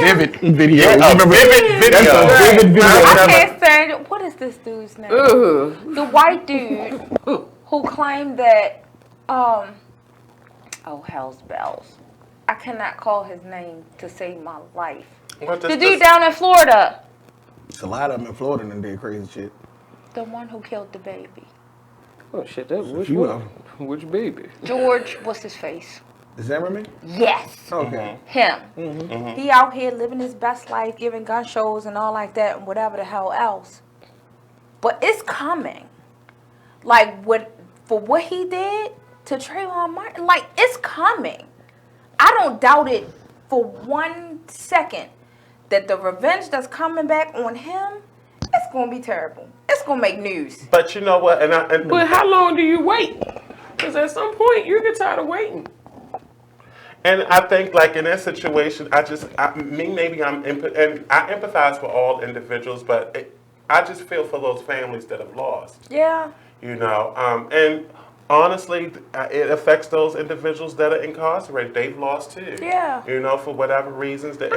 Vivid video. Yeah, Remember, vivid video. That's a vivid video. I can't stand it. What is this dude's name? The white dude who claimed that, oh, hell's bells. I cannot call his name to save my life. The dude down in Florida. It's a lot of them in Florida and did crazy shit. The one who killed the baby. Oh shit, that which You one? know. Which baby? George, what's his face? Zimmerman? Yes. Okay. Him. He out here living his best life, giving gun shows and all like that and whatever the hell else. But it's coming. Like, for what he did to Trayvon Martin, like, it's coming. I don't doubt it for 1 second that the revenge that's coming back on him, it's going to be terrible. It's going to make news. But you know what? But how long do you wait? Because at some point, you get tired of waiting. And I think, like, in that situation, and I empathize for all individuals, but I just feel for those families that have lost. Yeah. And honestly, it affects those individuals that are incarcerated. They've lost too. Yeah. For whatever reasons. I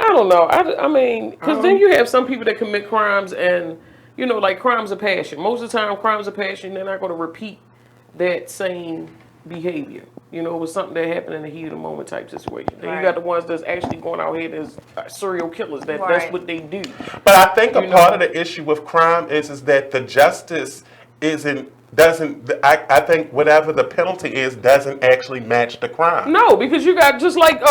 don't know. I mean, because then you have some people that commit crimes and, like crimes of passion. Most of the time, crimes of passion, they're not going to repeat that same behavior. You know, it was something that happened in the heat of the moment type situation. Then you got the ones that's actually going out here as serial killers. That's what they do. But I think a part of the issue with crime is that the justice doesn't. I think whatever the penalty is doesn't actually match the crime. No, because you got just like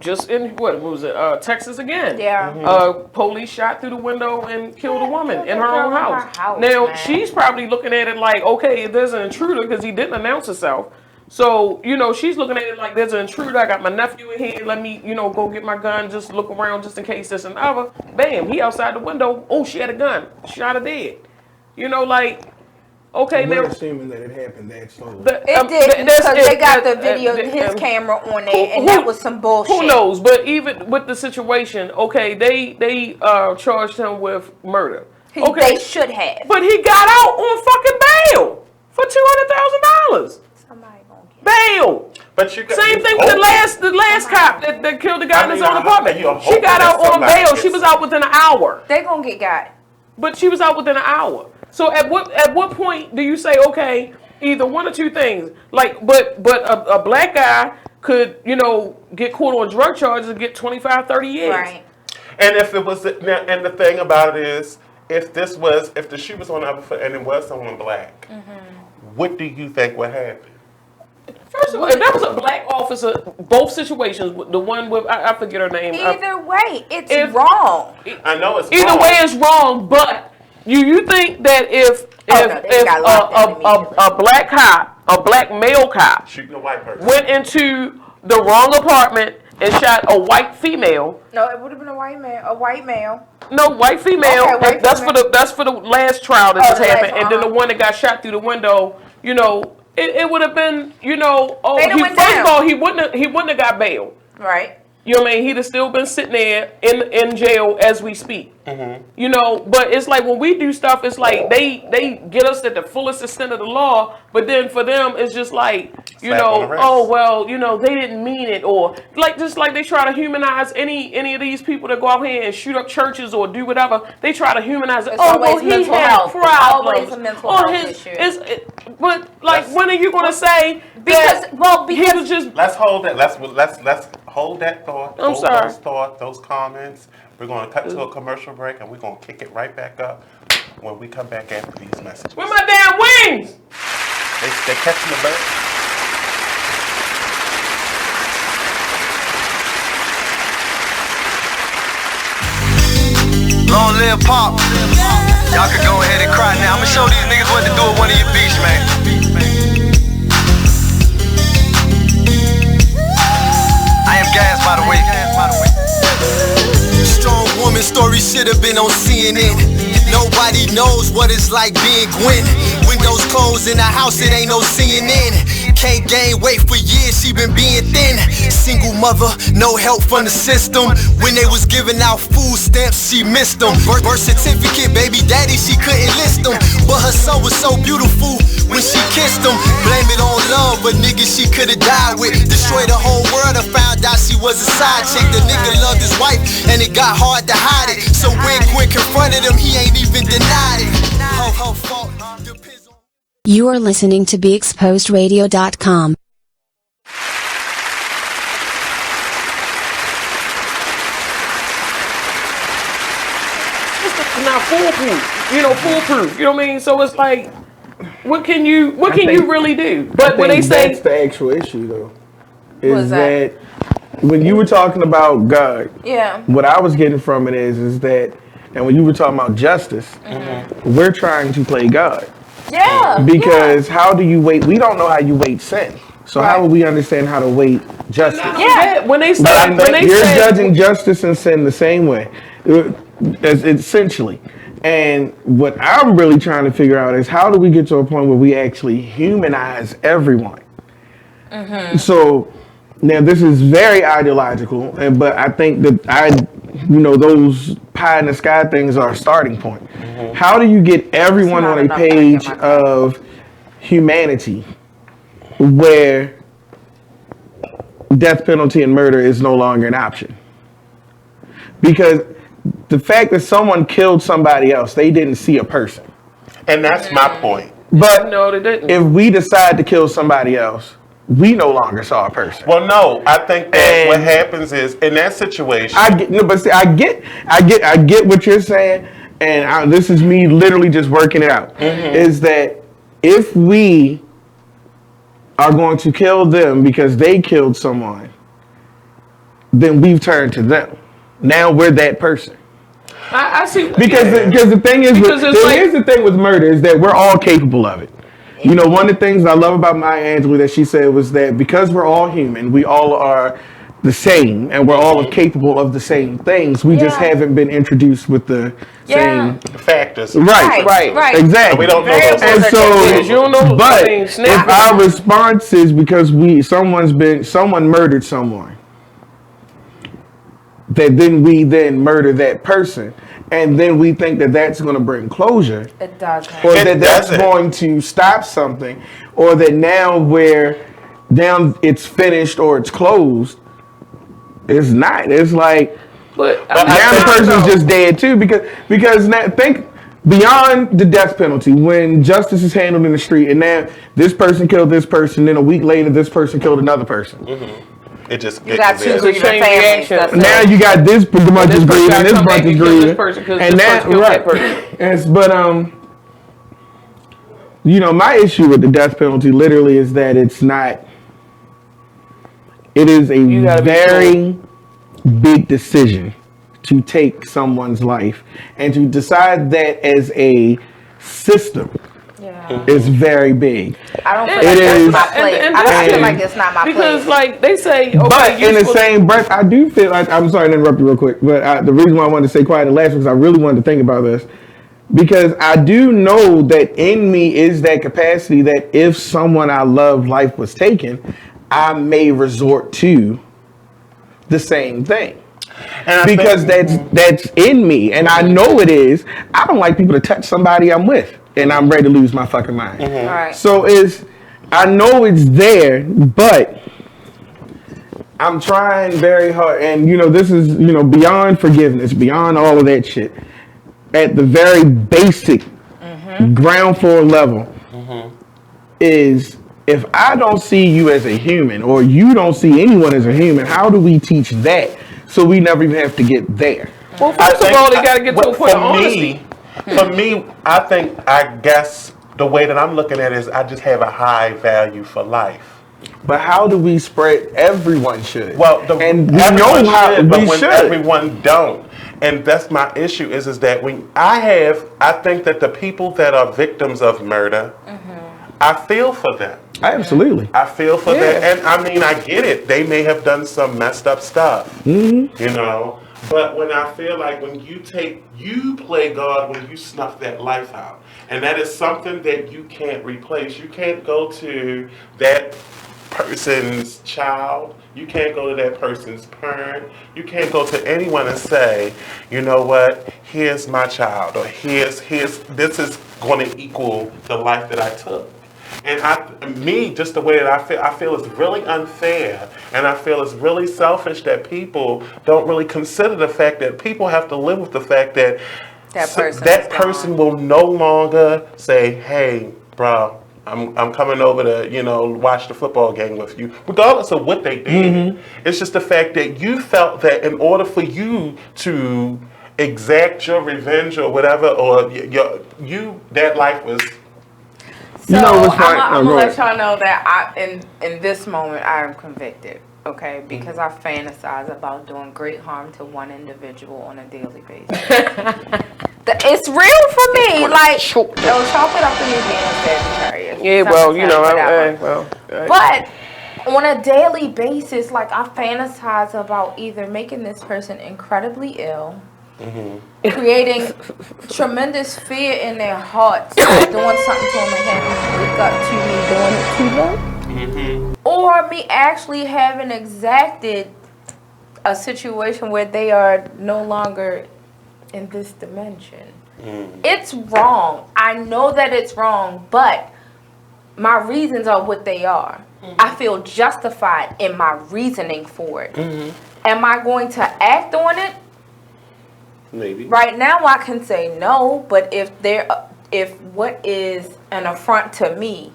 just in what was it, Texas again? Yeah. Police shot through the window and killed a woman in her own house. Now she's probably looking at it like, okay, there's an intruder because he didn't announce himself. So, you know, she's looking at it like there's an intruder. I got my nephew in here. Let me, you know, go get my gun. Just look around just in case there's an other. Bam, he outside the window. Oh, she had a gun. Shot her dead. You know, like, okay, we're now. assuming that it happened that slowly. It did because they got the video, his camera on there, and that was some bullshit. Who knows? But even with the situation, okay, they charged him with murder. They should have. But he got out on fucking bail for $200,000. Bail. But you got, same thing with the last cop that killed the guy in his own apartment. She got out on bail. She was out within an hour. They gonna get got. But she was out within an hour. So at what point do you say, okay, either one or two things, like but a black guy could, you know, get caught on drug charges and get 25, 30 years. Right. And if it was, and the thing about it is, if the shoe was on the other foot and it was someone black, what do you think would happen? First of all, if that was a black officer, both situations, the one with, I forget her name. Either way, it's wrong. I know it's either wrong. way it's wrong, but you think that if a black cop, a black male cop, shooting a white person, went into the wrong apartment and shot a white female. No, it would have been a white man, a white male. No, white female. Okay, that's for the last trial that just happened, and then the one that got shot through the window. You know, it would have been, you know, first of all, he wouldn't have got bail. Right. You know what I mean? He'd have still been sitting there in jail as we speak. You know, but it's like when we do stuff, it's like they get us at the fullest extent of the law, but then for them, it's just like, you know, oh, well, you know, they didn't mean it, or like just like they try to humanize any of these people that go out here and shoot up churches or do whatever. They try to humanize it. It's oh, well, always he mental had health. problems. It's always a mental health issue. But like, when are you gonna say because he was just? Let's hold that. Let's hold that thought. I'm sorry. Those thoughts, those comments. We're going to cut to a commercial break, and we're going to kick it right back up when we come back after these messages. Where my damn wings? They're catching the bird. Long live Pop. Y'all can go ahead and cry now. I'm going to show these niggas what to do at one of your beats, man. I am Gas, by the way. Strong woman story should have been on CNN. Nobody knows what it's like being Gwen. Windows closed in the house, it ain't no CNN. Can't gain weight for years, she been being thin. Single mother, no help from the system. When they was giving out food stamps, she missed them. Birth certificate, baby daddy, she couldn't list them. But her son was so beautiful when she kissed him. Blame it on love, but nigga she could've died with. Destroyed the whole world and found out she was a side chick. The nigga loved his wife and it got hard to hide it. So when Gwen confronted him, he ain't even denied it. Her fault. You are listening to BeExposedRadio.com. It's not foolproof. You know, foolproof. You know what I mean? So it's like, what can you really do? But when they say that's the actual issue, though, is that when you were talking about God, what I was getting from it is that, and when you were talking about justice, we're trying to play God. Yeah. Because how do you weight? We don't know how you weight sin. So how will we understand how to weight justice? Yeah. When they say, you're judging justice and sin the same way, essentially. And what I'm really trying to figure out is how do we get to a point where we actually humanize everyone? So now this is very ideological, but I think that those pie in the sky things are a starting point. How do you get everyone on a page of humanity where death penalty and murder is no longer an option? Because the fact that someone killed somebody else, they didn't see a person. And that's my point. But no, they didn't. If we decide to kill somebody else, we no longer saw a person. Well, no, I think that what happens is in that situation. I get what you're saying, and this is me literally just working it out. Mm-hmm. Is that if we are going to kill them because they killed someone, then we've turned to them. Now we're that person. I see. Because the thing is, here's the thing with murder is that we're all capable of it. You know, one of the things I love about Maya Angelou that she said was that because we're all human, we all are the same, and we're all capable of the same things. We just haven't been introduced with the same factors. Right. Exactly. We don't know those. And so, but if our response is because someone murdered someone, that then we murder that person, and then we think that that's going to bring closure. It doesn't. Or that's going to stop something, or that now it's finished or it's closed. It's not. It's like now the person's just dead too, because now think beyond the death penalty, when justice is handled in the street, and now this person killed this person, then a week later this person killed another person. Mm-hmm. It just you got two grieving families. Now you got this bunch is grieving, this bunch is grieving, and that but you know, my issue with the death penalty literally is that it's not. It is a very big decision to take someone's life, and to decide that as a system is very big. I don't feel like that's my place. I don't feel like it's not my place. Because, like, they say, okay, but in the same breath, I do feel like, I'm sorry to interrupt you real quick, but the reason why I wanted to say quiet and last was because I really wanted to think about this. Because I do know that in me is that capacity that if someone I love life was taken, I may resort to the same thing. Because that's in me, and I know it is. I don't like people to touch somebody I'm with, and I'm ready to lose my fucking mind. Mm-hmm. Right. So I know it's there, but I'm trying very hard, and you know, this is, you know, beyond forgiveness, beyond all of that shit. At the very basic ground floor level is, if I don't see you as a human, or you don't see anyone as a human, how do we teach that so we never even have to get there? Well, first of all, they got to get to a point of honesty. For me, I guess the way that I'm looking at it is I just have a high value for life. But how do we spread? Everyone should. Well, and we know how we should. Everyone don't. And that's my issue is that when I think that the people that are victims of murder, I feel for them. Absolutely. I feel for them. And I mean, I get it. They may have done some messed up stuff, you know. But when I feel like when you play God when you snuff that life out. And that is something that you can't replace. You can't go to that person's child. You can't go to that person's parent. You can't go to anyone and say, you know what, here's my child, or this is going to equal the life that I took. And just the way that I feel it's really unfair, and I feel it's really selfish that people don't really consider the fact that people have to live with the fact that that person will no longer say, hey, bro, I'm coming over to, you know, watch the football game with you, regardless of what they did. It's just the fact that you felt that in order for you to exact your revenge or whatever, or that life was. So I'm gonna let y'all know that in this moment I am convicted, okay? Because I fantasize about doing great harm to one individual on a daily basis. It's real for me. Like, chocolate up to me being a Sagittarius. Yeah, well, you know, but on a daily basis, like, I fantasize about either making this person incredibly ill, creating tremendous fear in their hearts, doing something to them and having them wake up to me doing it to them, or me actually having exacted a situation where they are no longer in this dimension. It's wrong. I know that it's wrong, but my reasons are what they are. I feel justified in my reasoning for it. Am I going to act on it? Maybe. Right now I can say no, but if if what is an affront to me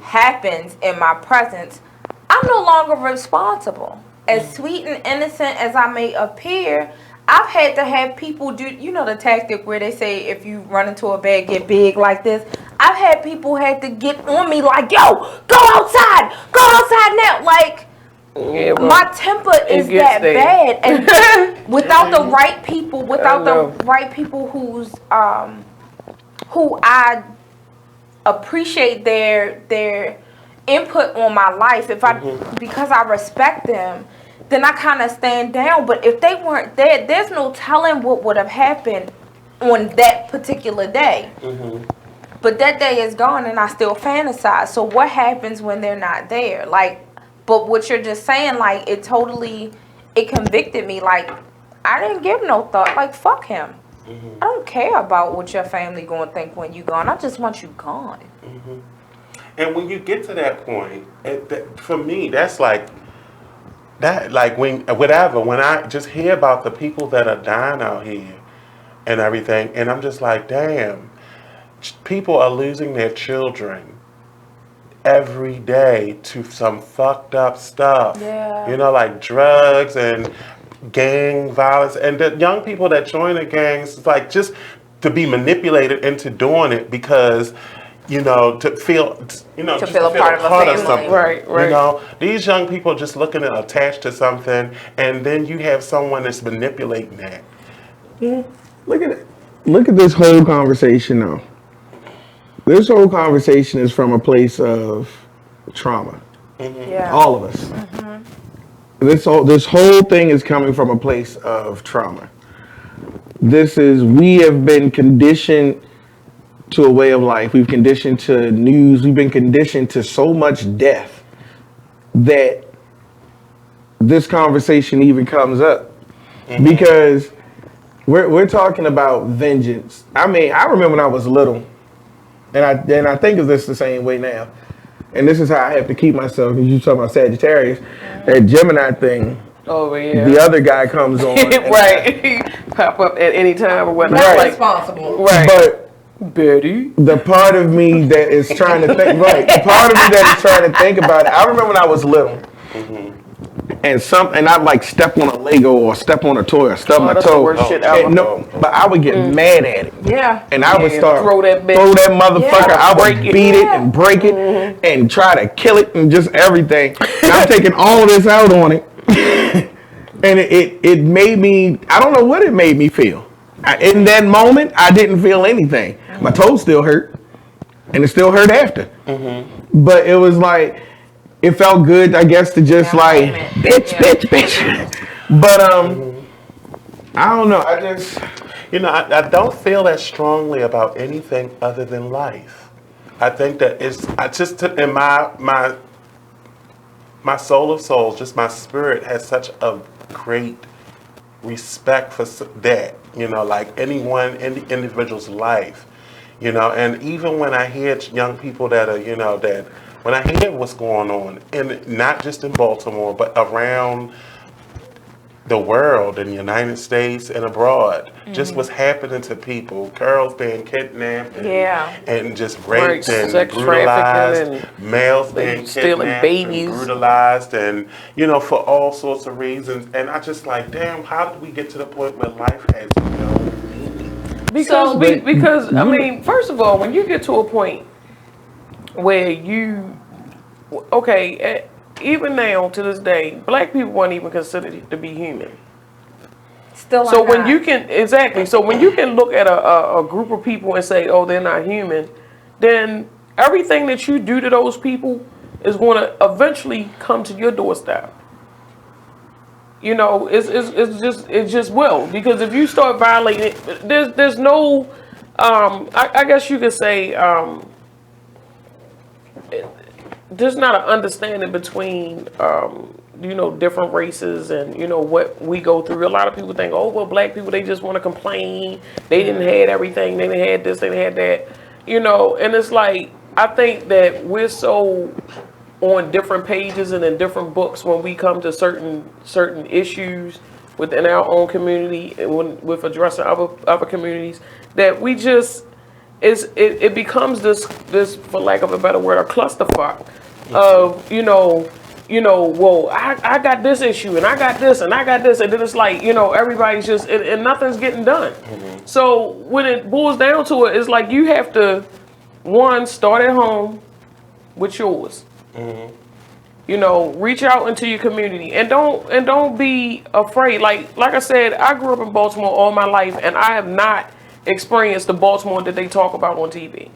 happens in my presence, I'm no longer responsible. As sweet and innocent as I may appear, I've had to have people do, you know, the tactic where they say if you run into a bag, get big like this. I've had people had to get on me like, yo, go outside now. Like, my temper is that bad. And without the right people, who I appreciate their input on my life, because I respect them, then I kind of stand down. But if they weren't there, there's no telling what would have happened on that particular day. But that day is gone and I still fantasize. So what happens when they're not there? Like, but what you're just saying, like, it convicted me. Like, I didn't give no thought. Like, fuck him. I don't care about what your family going to think when you gone. I just want you gone. And when you get to that point, for me, that's like, when I just hear about the people that are dying out here and everything, and I'm just like, damn, people are losing their children every day to some fucked up stuff. Yeah. You know, like drugs and gang violence, and the young people that join the gangs, like, just to be manipulated into doing it because, you know, to feel a part of something. Right. You know, these young people just looking to attach to something, and then you have someone that's manipulating that. Look at it. Look at this whole conversation now. This whole conversation is from a place of trauma. Yeah. All of us. This whole thing is coming from a place of trauma. We have been conditioned to a way of life. We've conditioned to news. We've been conditioned to so much death that this conversation even comes up. Because we're talking about vengeance. I mean, I remember when I was little, and I think of this the same way now. And this is how I have to keep myself, because you talking about Sagittarius, that Gemini thing. Oh, yeah. The other guy comes on. Right. Pop up at any time or whatnot. Not responsible. Right. But Betty, the part of me that is trying to think, the part of me that is trying to think about it, I remember when I was little, and I'd like step on a Lego or step on a toy or stub my toe. But I would get mad at it. Yeah. And I would start throw that motherfucker. I would beat it and break it and try to kill it and just everything. And I'm taking all this out on it. And it made me, I don't know what it made me feel. In that moment, I didn't feel anything. My toe still hurt, and it still hurt after. But it was like, it felt good, I guess, to just bitch. But I don't know. I just, I don't feel that strongly about anything other than life. I think that in my soul of souls, just my spirit has such a great respect for that. Like any individual's life. And even when I hear young people that are, when I hear what's going on, and not just in Baltimore, but around the world, in the United States and abroad, just what's happening to people, girls being kidnapped and just raped and brutalized, males being kidnapped and brutalized, and for all sorts of reasons. And I just like, damn, how did we get to the point where life has no meaning? Because I mean, first of all, when you get to a point where even now to this day, black people weren't even considered to be human. Still, so when you can look at a group of people and say, oh, they're not human, then everything that you do to those people is going to eventually come to your doorstep. It just will, because if you start violating it, there's no, I guess you could say, there's not an understanding between, different races and, what we go through. A lot of people think, oh, well, black people, they just want to complain. They didn't have everything. They didn't have this, they didn't have that, and it's like, I think that we're so on different pages and in different books when we come to certain issues within our own community and with addressing other communities, that we just, it becomes this, for lack of a better word, a clusterfuck of, well, I got this issue, and I got this, and I got this, and then it's like, everybody's just, and nothing's getting done. So when it boils down to it, it's like you have to, one, start at home with yours. Reach out into your community, and don't be afraid. Like I said, I grew up in Baltimore all my life, and I have not experienced the Baltimore that they talk about on TV.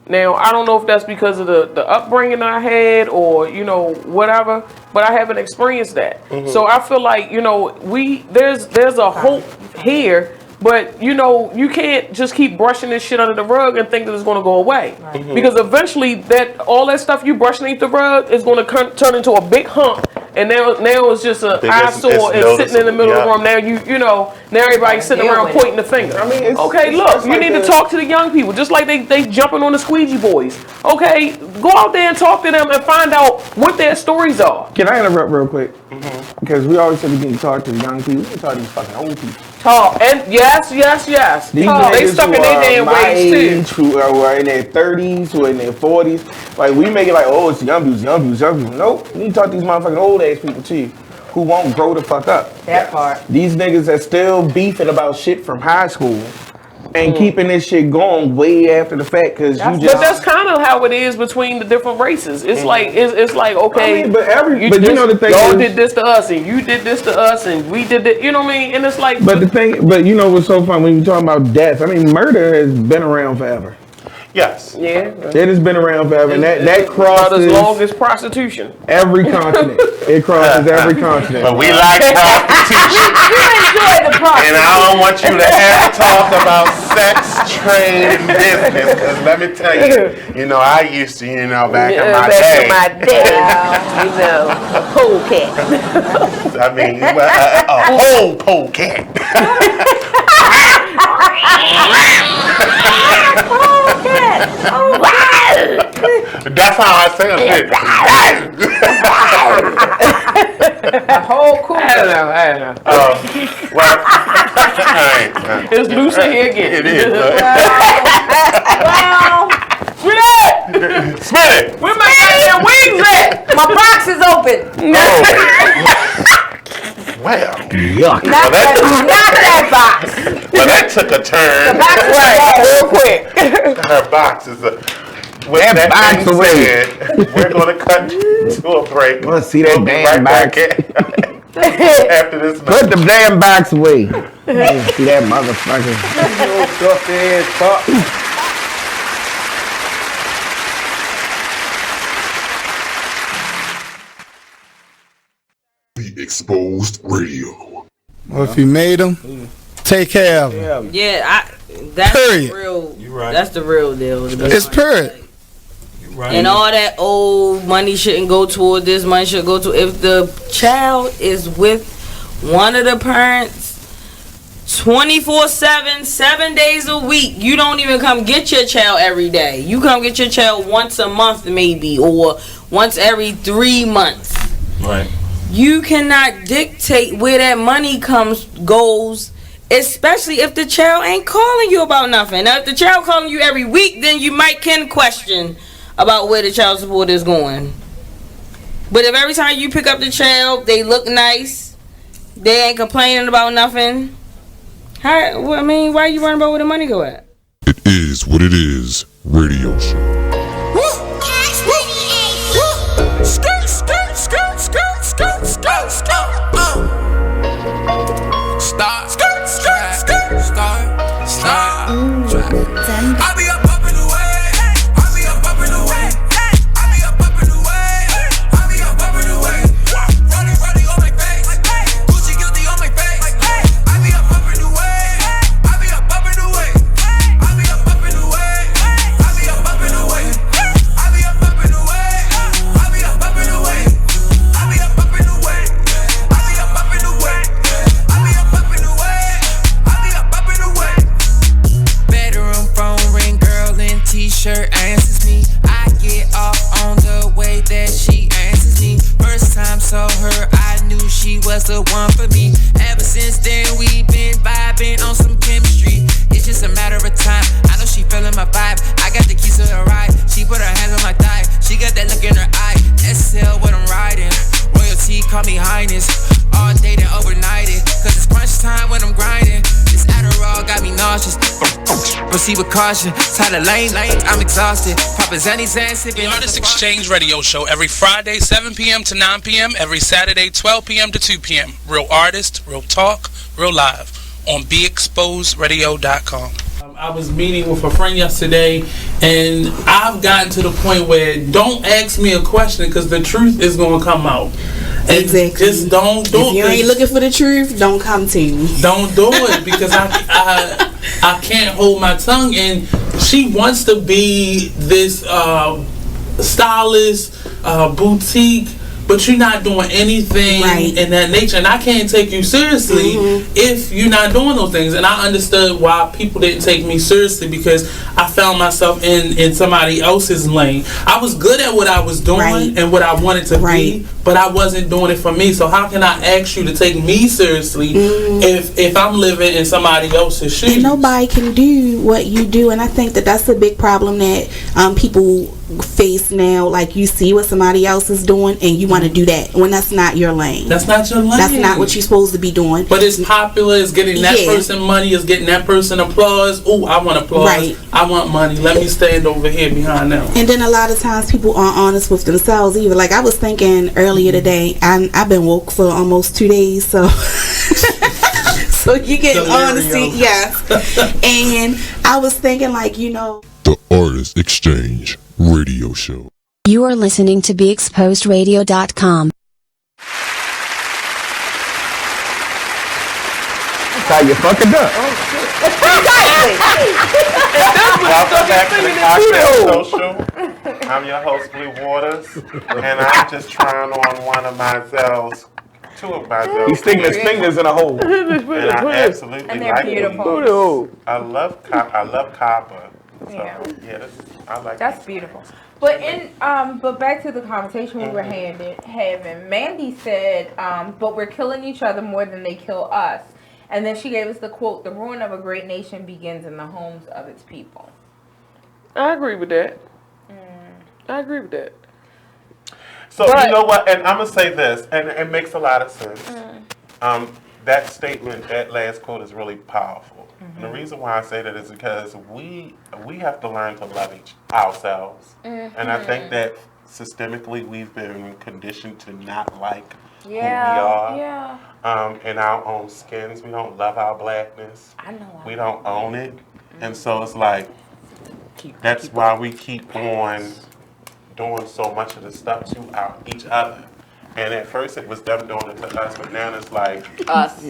Now, I don't know if that's because of the upbringing I had or, whatever, but I haven't experienced that. So I feel like, there's a hope here, but, you can't just keep brushing this shit under the rug and think that it's going to go away. Because eventually all that stuff you brushing underneath the rug is going to turn into a big hump. And now it's just an eyesore and sitting in the middle of the room. Now now everybody's sitting around pointing the finger. Okay, look, you need to talk to the young people, just like they jumping on the squeegee boys. Okay, go out there and talk to them and find out what their stories are. Can I interrupt real quick? Because we always said we can talk to the young people. We can talk to these fucking old people. Talk, and yes. These They stuck in their damn ways too. Who are in their 30s, who are in their 40s. Like, we make it like, oh, it's young people. Nope. You need to talk to these motherfucking old ass people too, who won't grow the fuck up. That part. These niggas are still beefing about shit from high school and keeping this shit going way after the fact, because you just. But that's kind of how it is between the different races. It's like it's like, okay, the thing y'all is, did this to us, and you did this to us, and we did that. You know what I mean? And it's like. But what's so fun when you talking about death? I mean, murder has been around forever. Yes. Yeah. It has been around forever, and that crosses about as long as prostitution. Every continent. It crosses every continent. But we like prostitution. You enjoy the prostitution. And I don't want you to ever talk about sex trade business, because let me tell you, I used to, back in my day. Polecat. I mean, a whole polecat. That's how I say it. A whole cool. I don't know. It's loose in here again. It is. Well, spit it. Where my goddamn wings at? My box is open. Well, yuck. Not that box. Well, that took a turn. The box was real quick. Her box is with that box away. We're going to cut to a break. I want to see that damn box. After this, put the damn box away. See that motherfucker. Be Exposed Radio. Well, if you made them, take care of them. Yeah, that's period. The real. You right. That's the real deal. It's period. Right. And all that old money shouldn't go toward this, money should go to, if the child is with one of the parents 24/7, 7 days a week, you don't even come get your child every day. You come get your child once a month maybe, or once every 3 months. Right. You cannot dictate where that money goes, especially if the child ain't calling you about nothing. Now, if the child calling you every week, then you can question about where the child support is going. But if every time you pick up the child, they look nice, they ain't complaining about nothing, why are you worrying about where the money go at? It is what it is. Radio show. Skirt, skirt, skirt, skirt, skirt, skirt, skirt. Start, skirt, skirt, skirt, start, start. I be up in the way. I be up in the way. I be up in the way. I be up in the way. Running on my face. Gucci guilty on my face. I be up in the way. I be up in the way. I be up in the way. I be up in the way. I be up in the way. I be up in the way. I be up in the way. I be up in the way. I be up in the way. I be up in the way. Bedroom phone ring, girl in t-shirt answers me. I get off on the way that she answers me. First time saw her, I knew she was the one for me. Ever since then, we've been vibing on some chemistry. It's just a matter of time. I know just call me Highness. All day then overnighted, cause it's crunch time when I'm grinding. This Adderall got me nauseous. Proceed with caution. Tired of lane, I'm exhausted. Poppin' Zanny Zan, sipping. The Artist Exchange Radio Show every Friday, 7 p.m. to 9 p.m. Every Saturday, 12 p.m. to 2 p.m. Real artist, real talk, real live on BeExposedRadio.com. I was meeting with a friend yesterday, and I've gotten to the point where don't ask me a question because the truth is going to come out. And exactly. Just don't do it. If you ain't looking for the truth, don't come to me. Don't do it because I can't hold my tongue. And she wants to be this stylist, boutique, but you're not doing anything in that nature, and I can't take you seriously if you're not doing those things. And I understood why people didn't take me seriously because I found myself in somebody else's lane. I was good at what I was doing and what I wanted to be, but I wasn't doing it for me. So how can I ask you to take me seriously if I'm living in somebody else's shoes? And nobody can do what you do, and I think that that's a big problem that people face now. Like, you see what somebody else is doing and you want to do that when that's not your lane. That's not your lane. That's not what you're supposed to be doing. But it's popular, it's getting that person money, it's getting that person applause. Oh, I want applause. I want money. Let me stand over here behind them. And then a lot of times people aren't honest with themselves either. Like, I was thinking earlier today, I've been woke for almost 2 days, so so you get honesty, and I was thinking, like, you know, The Artist Exchange Radio Show. You are listening to BeExposedRadio.com. That's how you fucking up. Welcome back to the Kocktail Social. I'm your host, Blue Waters, and I'm just trying on one of Mizell's, two of Mizell's. He's sticking his fingers in a hole. And I absolutely And they're like beautiful. these. I love copper. So, I like That's beautiful. But but back to the conversation we were having. Mandy said, but we're killing each other more than they kill us. And then she gave us the quote, the ruin of a great nation begins in the homes of its people. I agree with that. I agree with that. So, you know what, and I'm going to say this, and it makes a lot of sense. That statement, that last quote is really powerful. And the reason why I say that is because we have to learn to love ourselves. And I think that systemically we've been conditioned to not like who we are. In our own skins. We don't love our blackness. We don't own it. And so it's like, that's why we keep on doing so much of the stuff to each other. And at first it was them doing it to us, but now it's like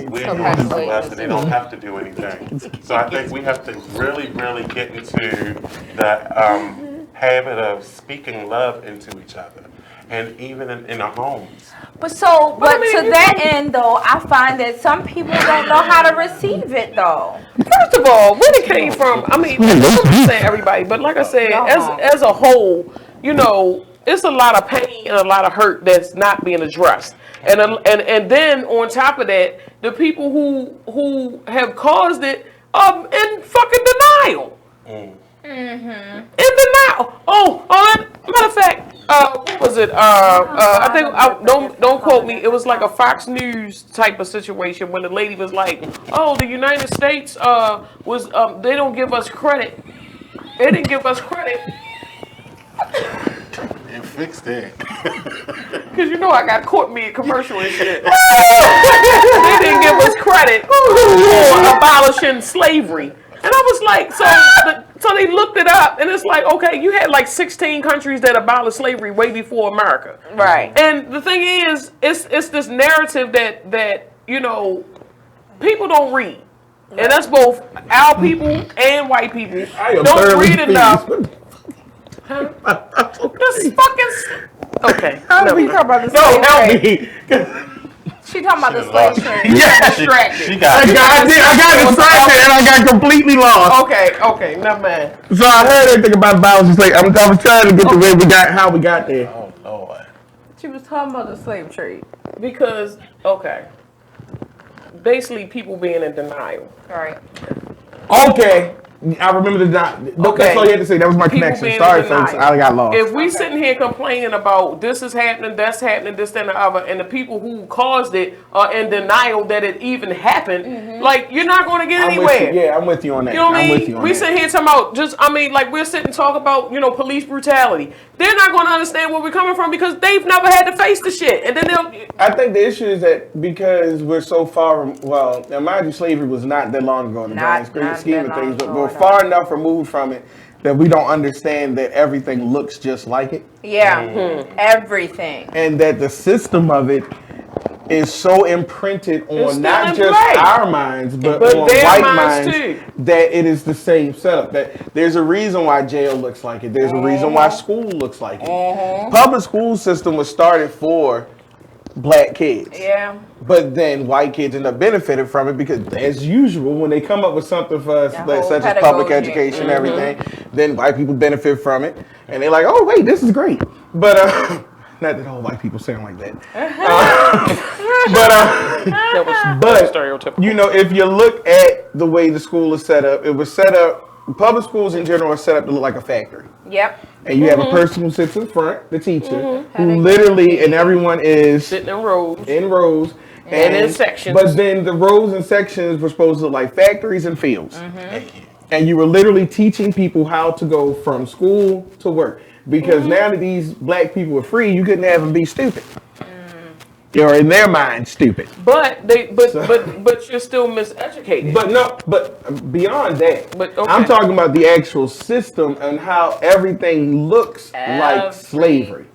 we're doing it to us and they don't have to do anything. So I think we have to really, really get into the habit of speaking love into each other. And even in our homes. But to that end, though, I find that some people don't know how to receive it, though. First of all, where it came from, I mean, I'm not saying everybody, but like I said, as a whole, you know, it's a lot of pain and a lot of hurt that's not being addressed. And then on top of that, the people who have caused it in fucking denial. In denial. Matter of fact, what was it? I think don't quote me. It was like a Fox News type of situation when the lady was like, "Oh, the United States was they don't give us credit. They didn't give us credit." And fix that. Cause you know I got caught mid-commercial and shit. They didn't give us credit for abolishing slavery. And I was like, so they looked it up, and it's like, okay, you had like 16 countries that abolished slavery way before America. Right. And the thing is, it's this narrative that you know, people don't read. And that's both our people and white people. Don't read enough. This fucking... Okay. How we talk about the slave trade? She talking about the slave trade. Yeah, distracted. I got distracted and I got completely lost. Okay, never mind. So I heard everything about violence. It's like I was trying to get to where how we got there. Oh Lord. She was talking about the slave trade because basically people being in denial. Right. Okay. I remember the That's Okay. all you had to say. That was my People connection. being Sorry, denied. folks. I got lost. If we sitting here complaining about this is happening, that's happening, this, that, and the other, and the people who caused it are in denial that it even happened, like, you're not going to get anywhere. Yeah, I'm with you on that. You know what I I'm mean? with you on We that. sit here talking about like we're sitting talk about, police brutality. They're not going to understand where we're coming from because they've never had to face the shit. And then I think the issue is that because we're so far, now mind you, slavery was not that long ago in the grand scheme of things, but we're far enough removed from it that we don't understand that everything looks just like it. Yeah, everything. And that the system of it is so imprinted It's on not still in just play. our minds, but on their white minds minds, too. that it is the same setup. That there's a reason why jail looks like it. There's a reason why school looks like it. Public school system was started for black kids. Yeah. But then white kids end up benefiting from it because, as usual, when they come up with something for us, such as public education and everything, then white people benefit from it. And they're like, oh, wait, this is great. But, not that all white people sound like that. But, stereotypical. if you look at the way the school is set up, it was set up, public schools in general are set up to look like a factory. Yep. And you have a person who sits in front, the teacher, who literally, and everyone is sitting in rows. And in sections. But then the rows and sections were supposed to look like factories and fields. And you were literally teaching people how to go from school to work. Because now that these black people are free, you couldn't have them be stupid. Or in their mind, stupid. But you're still miseducated. But beyond that, But, okay. I'm talking about the actual system and how everything looks like slavery.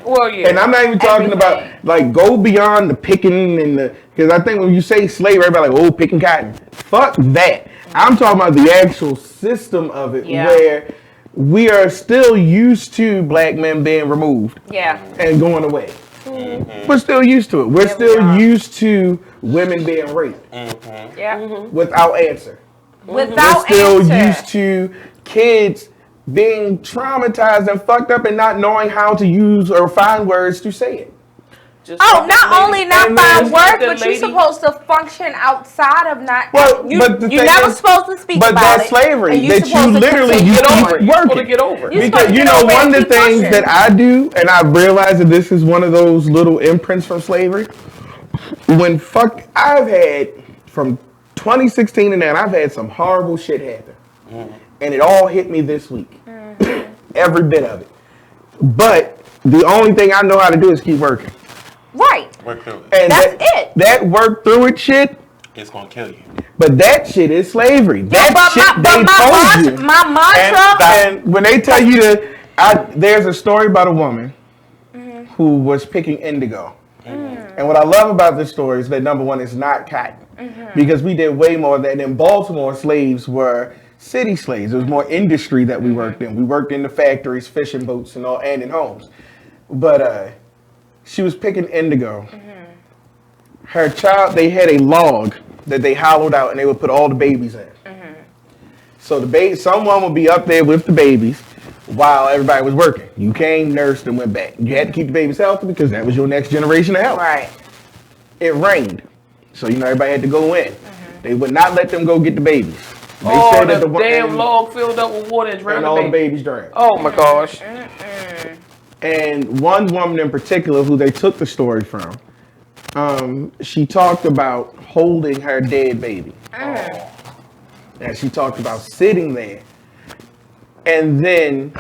Well, yeah. And I'm not even talking about, like, go beyond the picking and because I think when you say slavery, everybody like, oh, picking cotton. Fuck that. I'm talking about the actual system of it where we are still used to black men being removed and going away. We're still used to it. We're still used to women being raped without answer. Without We're still answer. used to kids being traumatized and fucked up and not knowing how to use or find words to say it. Not only not and find then- work, but you're supposed to function outside of not. Well, you, but the you're thing never is- supposed to speak but about that's it. slavery, and you're that you supposed to literally continue keep to working. You're supposed Because to you get know, over it one and of the keep things pushing. that I do, and I've realized that this is one of those little imprints from slavery. I've had from 2016 to now, I've had some horrible shit happen, and it all hit me this week, every bit of it. But the only thing I know how to do is keep working. Right. Work through it. And That's it. That work through it shit. It's gonna kill you. But that shit is slavery. That but shit my they told you. my mantra. And when they tell you there's a story about a woman who was picking indigo. And what I love about this story is that number one, it's not cotton. Because we did way more of that. In Baltimore, slaves were city slaves. It was more industry that we worked in. We worked in the factories, fishing boats, and in homes. But she was picking indigo. Her child, they had a log that they hollowed out and they would put all the babies in. So someone would be up there with the babies while everybody was working. You came, nursed, and went back. You had to keep the babies healthy because that was your next generation of health. Right. It rained. So, everybody had to go in. They would not let them go get the babies. They said that the damn log filled up with water and drowned and all the babies drowned. Oh my gosh. And one woman in particular who they took the story from, she talked about holding her dead baby. And she talked about sitting there and then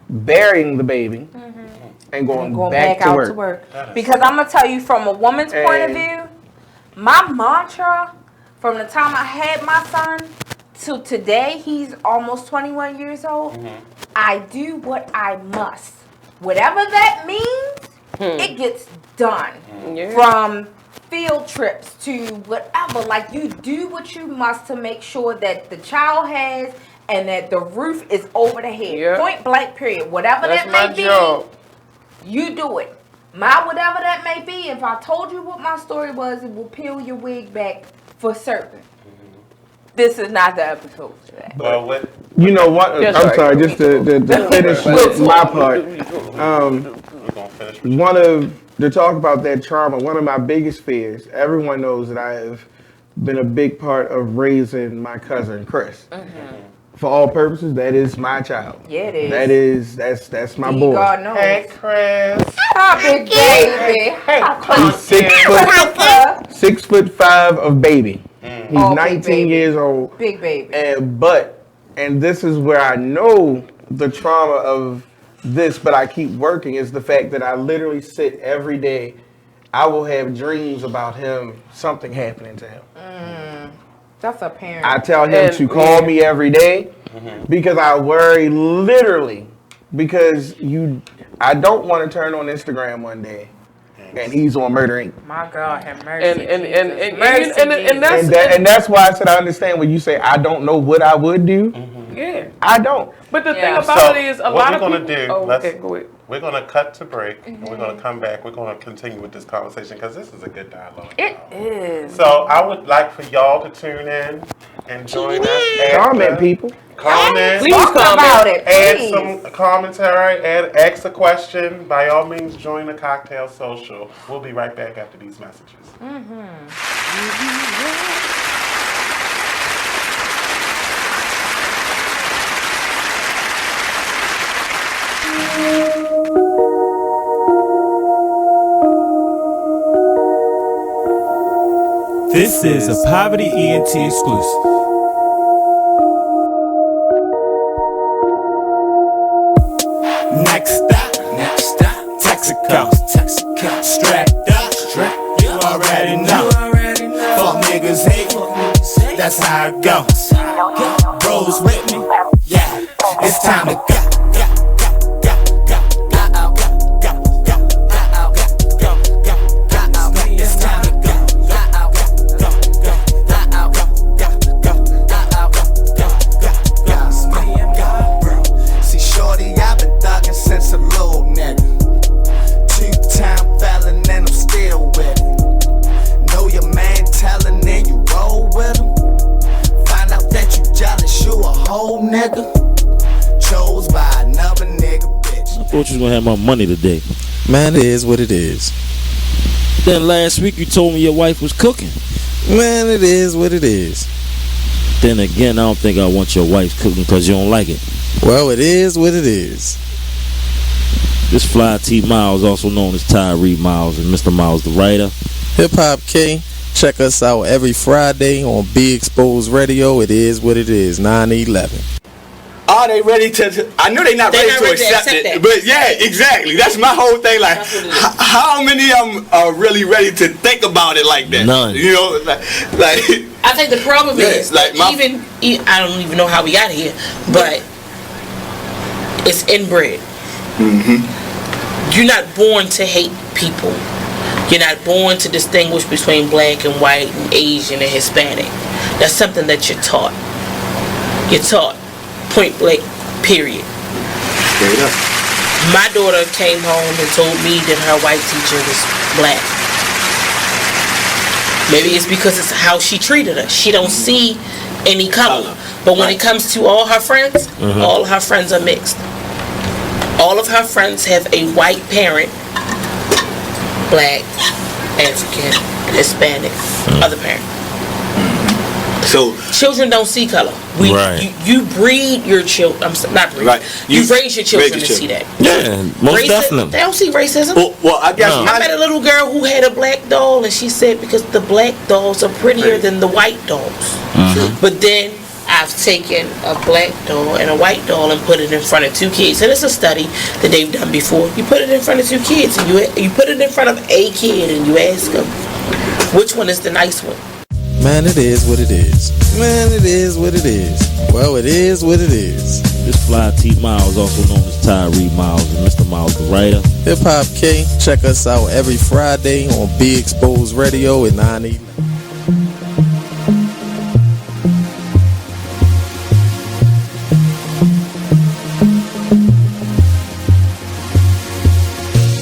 burying the baby and going back to out work. to work. Because I'm gonna tell you from a woman's point of view, my mantra from the time I had my son to today, he's almost 21 years old. I do what I must. Whatever that means, it gets done. From field trips to whatever. Like, you do what you must to make sure that the child has and that the roof is over the head. Point blank, period. Whatever That's that my may job. be, you do it. My whatever that may be, if I told you what my story was, it will peel your wig back for certain. This is not the episode today. Well, what? You know what? Yes, I'm sorry. sorry, just to finish with my part. To talk about that trauma, one of my biggest fears, everyone knows that I have been a big part of raising my cousin Chris. For all purposes, that is my child. Yeah, it is. That's my boy. God knows. Hey, Chris. Hi, big baby. He's 6'5" of baby. He's 19 years old. Big baby. And this is where I know the trauma of this, but I keep working, is the fact that I literally sit every day. I will have dreams about him, something happening to him. That's a parent. I tell him to call me every day because I worry literally because I don't want to turn on Instagram one day and he's on Murder Inc. My God, have mercy. And that's why I said I understand when you say I don't know what I would do. Yeah. I don't. But the thing about it is a lot of people. What we're going to do, go ahead. We're going to cut to break, and we're going to come back. We're going to continue with this conversation because this is a good dialogue. It is. So I would like for y'all to tune in and join us. Comment, people. Comment. Please comment about it. Add some commentary. Ask a question. By all means, join the Cocktail Social. We'll be right back after these messages. This is a Poverty ENT exclusive. Next stop, Texaco. Strapped up, you already know. Fuck niggas hate, that's how it goes. Bros with me, yeah, it's time to go. I thought you was gonna have my money today. Man, it is what it is. Then last week you told me your wife was cooking. Man, it is what it is. Then again, I don't think I want your wife cooking because you don't like it. Well, it is what it is. This Fly T Miles, also known as Tyree Miles, and Mr. Miles the writer. Hip Hop K. Check us out every Friday on Be Exposed Radio. It is what it is. 9/11. Are they ready to? I know they're not ready to accept it, but yeah, exactly. That's my whole thing. Like, how many of them are really ready to think about it like that? None. You know, like I think the problem is like I don't even know how we got here, but it's inbred. You're not born to hate people. You're not born to distinguish between black and white and Asian and Hispanic. That's something that you're taught. You're taught. Point blank, period. Straight up. My daughter came home and told me that her white teacher was black. Maybe it's because it's how she treated her. She don't see any color. But when it comes to all her friends, all her friends are mixed. All of her friends have a white parent, black, African, Hispanic, other parent. So children don't see color. You breed your children. Not breed. Right. You raise your children to see that. Yeah, most definitely. They don't see racism. Well, I guess I met a little girl who had a black doll, and she said because the black dolls are prettier than the white dolls. But then I've taken a black doll and a white doll and put it in front of two kids. And it's a study that they've done before. You put it in front of two kids, and you put it in front of a kid, and you ask them which one is the nice one. Man, it is what it is. Man, it is what it is. Well, it is what it is. This Fly T Miles, also known as Tyree Miles, and Mr. Miles the writer. Hip Hop K. Check us out every Friday on Be Exposed Radio at 9/11.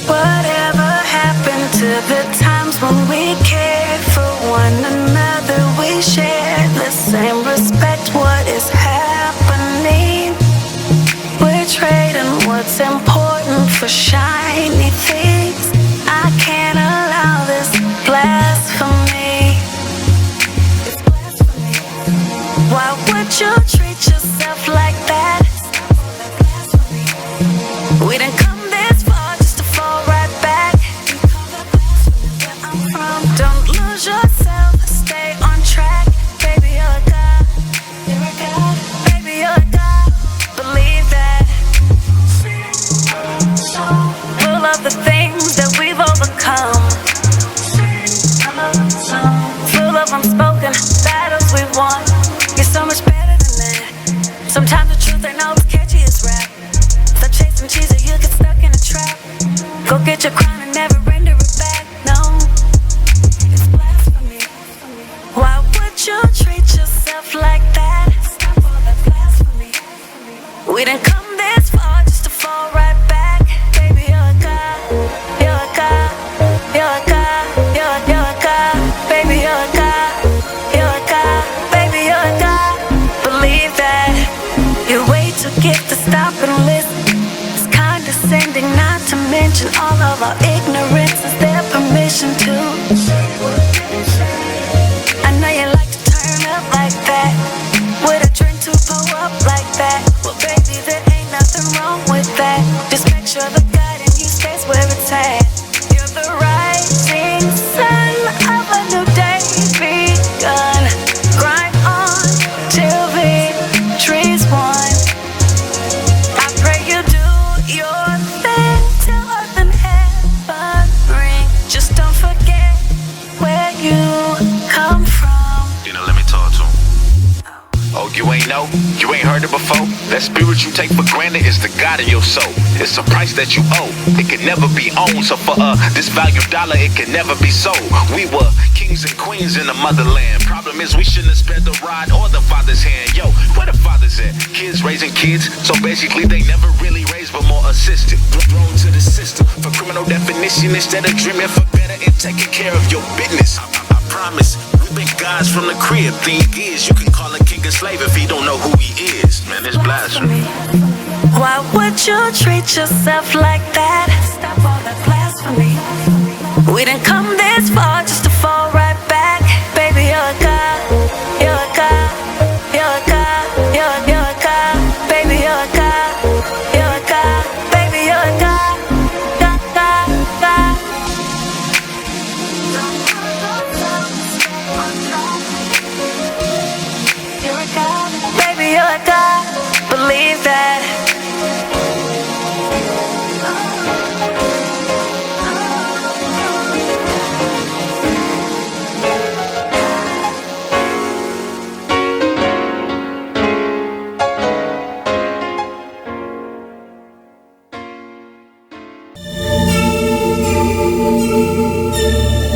Whatever happened to the times when we cared for one another? We shared the same respect. What is happening? We're trading what's important for shiny things. I can't allow this blasphemy. of unspoken battles we won. You're so much better than that. Sometimes the truth ain't always catchy as rap. Stop chasing cheese or you'll get stuck in a trap. Go get your crown and never render it back. No, it's blasphemy. Why would you treat yourself like that? Stop all that blasphemy. We didn't come this far just to fall right back. Baby, you're a god. You're a god. You're a god. You're a god. Baby, you're a god. You're a god. Baby, you're a god. Believe that. You're way too gifted to stop and listen. It's condescending, not to mention all of our ignorance. Is there permission to? I know you like to turn up like that. With a drink to pull up like that. Well, baby, there ain't nothing wrong with that. Just make sure the God in you stays where it's at. You're the rising sun of a new day begun. Grind on till victory's won. I pray you do your thing till earth and heaven ring. Just don't forget where you come from. You know, let me talk to him. Oh, you ain't know? You ain't heard it before? That spirit you take for granted is the God of your soul. It's a price that you owe. It can never be owned. So for this valued dollar, it can never be sold. We were kings and queens in the motherland. Problem is we shouldn't have spared the rod or the father's hand. Yo, where the fathers at? Kids raising kids. So basically they never really raised but more assisted. Thrown to the system for criminal definition instead of dreaming for better and taking care of your business. I promise. Big guys from the crib. Thing is, you can call a king a slave if he don't know who he is. Man, it's blasphemy. Why would you treat yourself like that? Stop all that blasphemy. We didn't come this far just to fall right back. Baby, you're a god. You're a god. You're a god. You're a god. Baby, you're a god. You're a god. Baby, you're a god. God, God, God. Baby, you're a god. Believe that.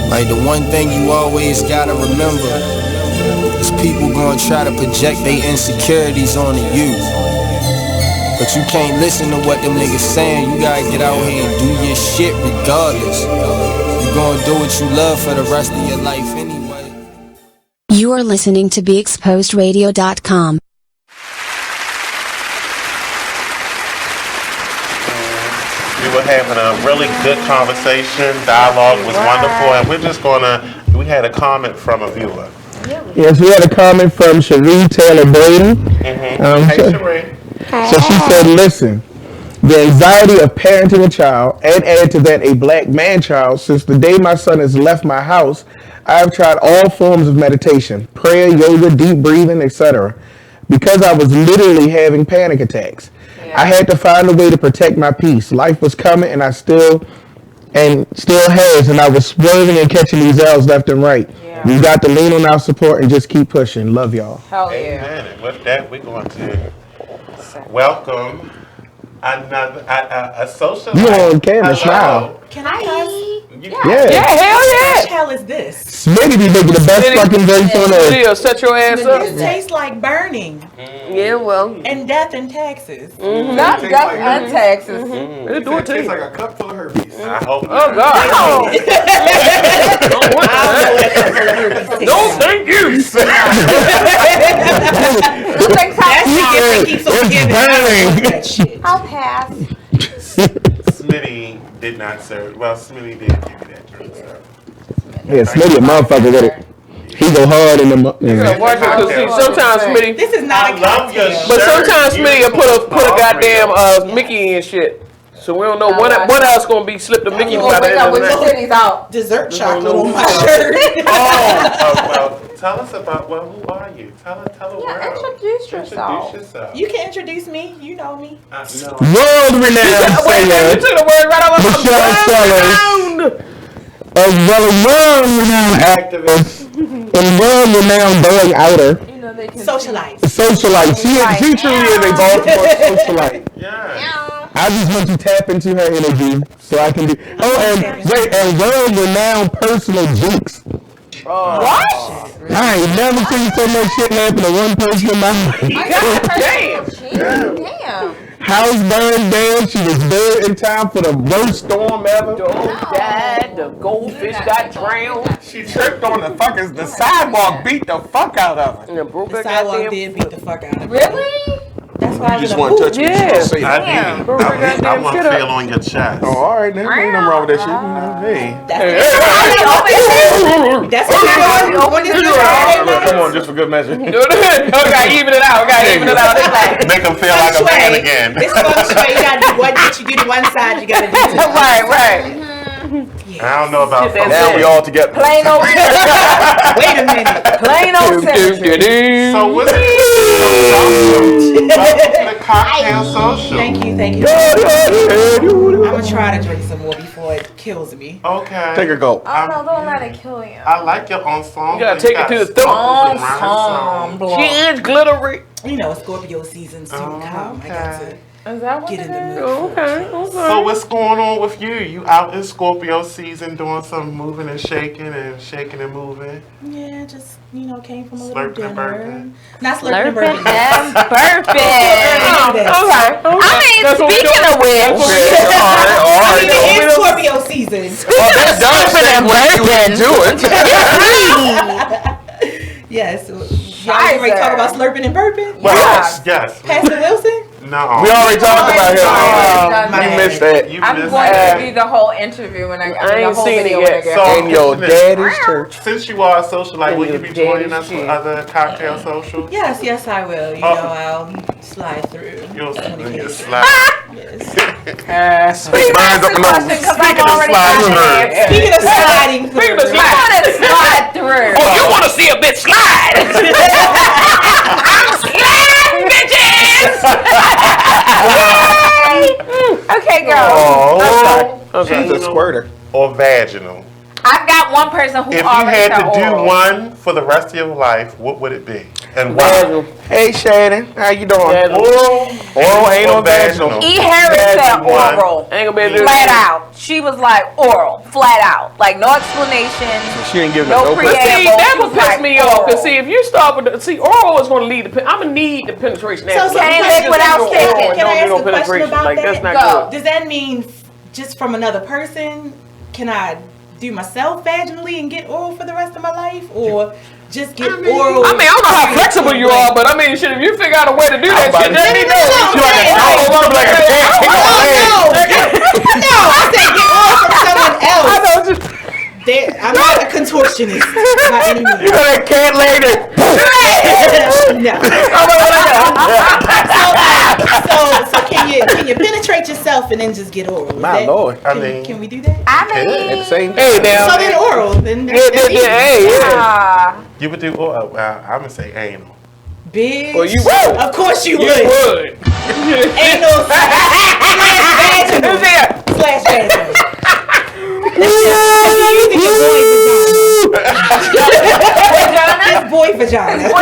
Like the one thing you always gotta remember is people gonna try to project their insecurities onto you. But you can't listen to what them niggas saying. You gotta get out here and do your shit regardless. You gonna do what you love for the rest of your life anyway. You are listening to BeExposedRadio.com. We were having a really good conversation. Dialogue was wonderful, and we're just we had a comment from a viewer. Yes, we had a comment from Cherie Taylor Braden. Hey, Cherie. So she said, listen, the anxiety of parenting a child, and add to that a black man-child, since the day my son has left my house, I have tried all forms of meditation, prayer, yoga, deep breathing, etc. because I was literally having panic attacks. I had to find a way to protect my peace. Life was coming, and still has, and I was swerving and catching these L's left and right. We got to lean on our support and just keep pushing. Love y'all. Hell yeah. Amen. And with that, we're going to welcome a socialite. You on camera, smile. Can I ask? Yeah, hell yeah. What the hell is this? Smitty be making the best fucking drinks on earth. Set your ass up. This tastes like burning. Yeah, well. And death and taxes. Not death and taxes. It do it tastes like a cup full of herpes. I hope. Oh, God. No, thank you. I'll pass. Smitty did not serve. Well, Smitty did give you that drink, sir. Yeah, Smitty a motherfucker with it. He go hard in the. Sometimes Smitty. This is not a cocktail. But sometimes Smitty will put a goddamn Mickey in shit. So we don't know what else gonna be slipped to Mickey by the end of the night. Out. Dessert chocolate on my shirt. Well, tell us about, who are you? Tell the world. Introduce yourself. You can introduce me. You know me. World renowned singer. You took the word right out of my Michelle Sellers, as well as world renowned activist And world-renowned bug outer. Socialites. She truly is a Baltimore socialite. Yeah. I just want to tap into her energy so I can do. And world-renowned personal jinx. What? I ain't never seen so much shit happen to one person in my life. Damn. House burned down. She was there in time for the worst storm ever. Dog died. The goldfish got drowned. She tripped on the sidewalk, beat the fuck out of her. The sidewalk did beat the fuck out of her. Really? That's why You just want to touch me. Yeah. Say I want to feel on your chest. Oh, all right, then ain't nothing wrong with that shit. You know, hey. That's what you're doing. Come on, just for good measure. Okay, even it out. Make them feel like a man again. It's feng shui. You gotta do what you do to one side, you gotta do to the other. Right. I don't know about now we all together. Plain old Wait a minute. Plain old symmetry. So what's the Cocktail Social? Thank you. I'm gonna try to drink some more before it kills me. Okay. Take a gulp. Oh no, don't let it kill you. I like your ensemble. You gotta take it to the throat. Ensemble. She is glittery. You know, Scorpio season's soon come. I got to Is that what get in it the is? mood. Okay. So what's going on with you? You out in Scorpio season doing some moving and shaking and moving? Yeah, just came from a little Slurping and dinner. burping. Not slurping and burping. Speaking of which, It is Scorpio season. Yes. Y'all ready to talk about slurping and burping? Yes. Pastor Wilson? No. We already talked about him. You missed that. I'm going to do the whole interview when I ain't the whole seen video it yet. when I get So, home. In your daddy's church. Since you are a socialite, will you be joining us for other cocktail socials? Yes, I will. You know, I'll slide through. You'll slide. Yes. Speaking Speaking of sliding through. Slide through. Oh, you want to see a bitch slide? I'm sliding, bitches. Okay, go. Oh, she's a squirter. Or vaginal. I've got one person who If you already had said to do oral. one for the rest of your life, what would it be? And why? Hey Shannon, how you doing? Oral, anal, vaginal. E. Harris said oral. Ain't gonna be able to do flat that. out. She was like oral, flat out. Like no explanation. She ain't giving no no preamble. See, that She would was piss like me oral. off. Cause see, if you start with oral is gonna lead to. I'm gonna need the penetration. So can't live without sticking. Can I ask a question penetration. about Like that? that's not good. Does that mean just from another person? Can I do myself vaginally and get oral for the rest of my life, or just get oral? I mean, I don't know how flexible you are, but I mean, shit, if you figure out a way to do that shit, let me know. No, I said get oral from someone else. I'm not a contortionist by any means. You know that cat lady. No. So can you penetrate yourself and then just get oral? My lord. Can we do that? I mean, hey now. So then oral. Then yeah. You would do oral. Well, I'm gonna say anal. Bitch. Well, you would. Of course you You would. would. Anal slash vaginal. His boy vagina. Oh,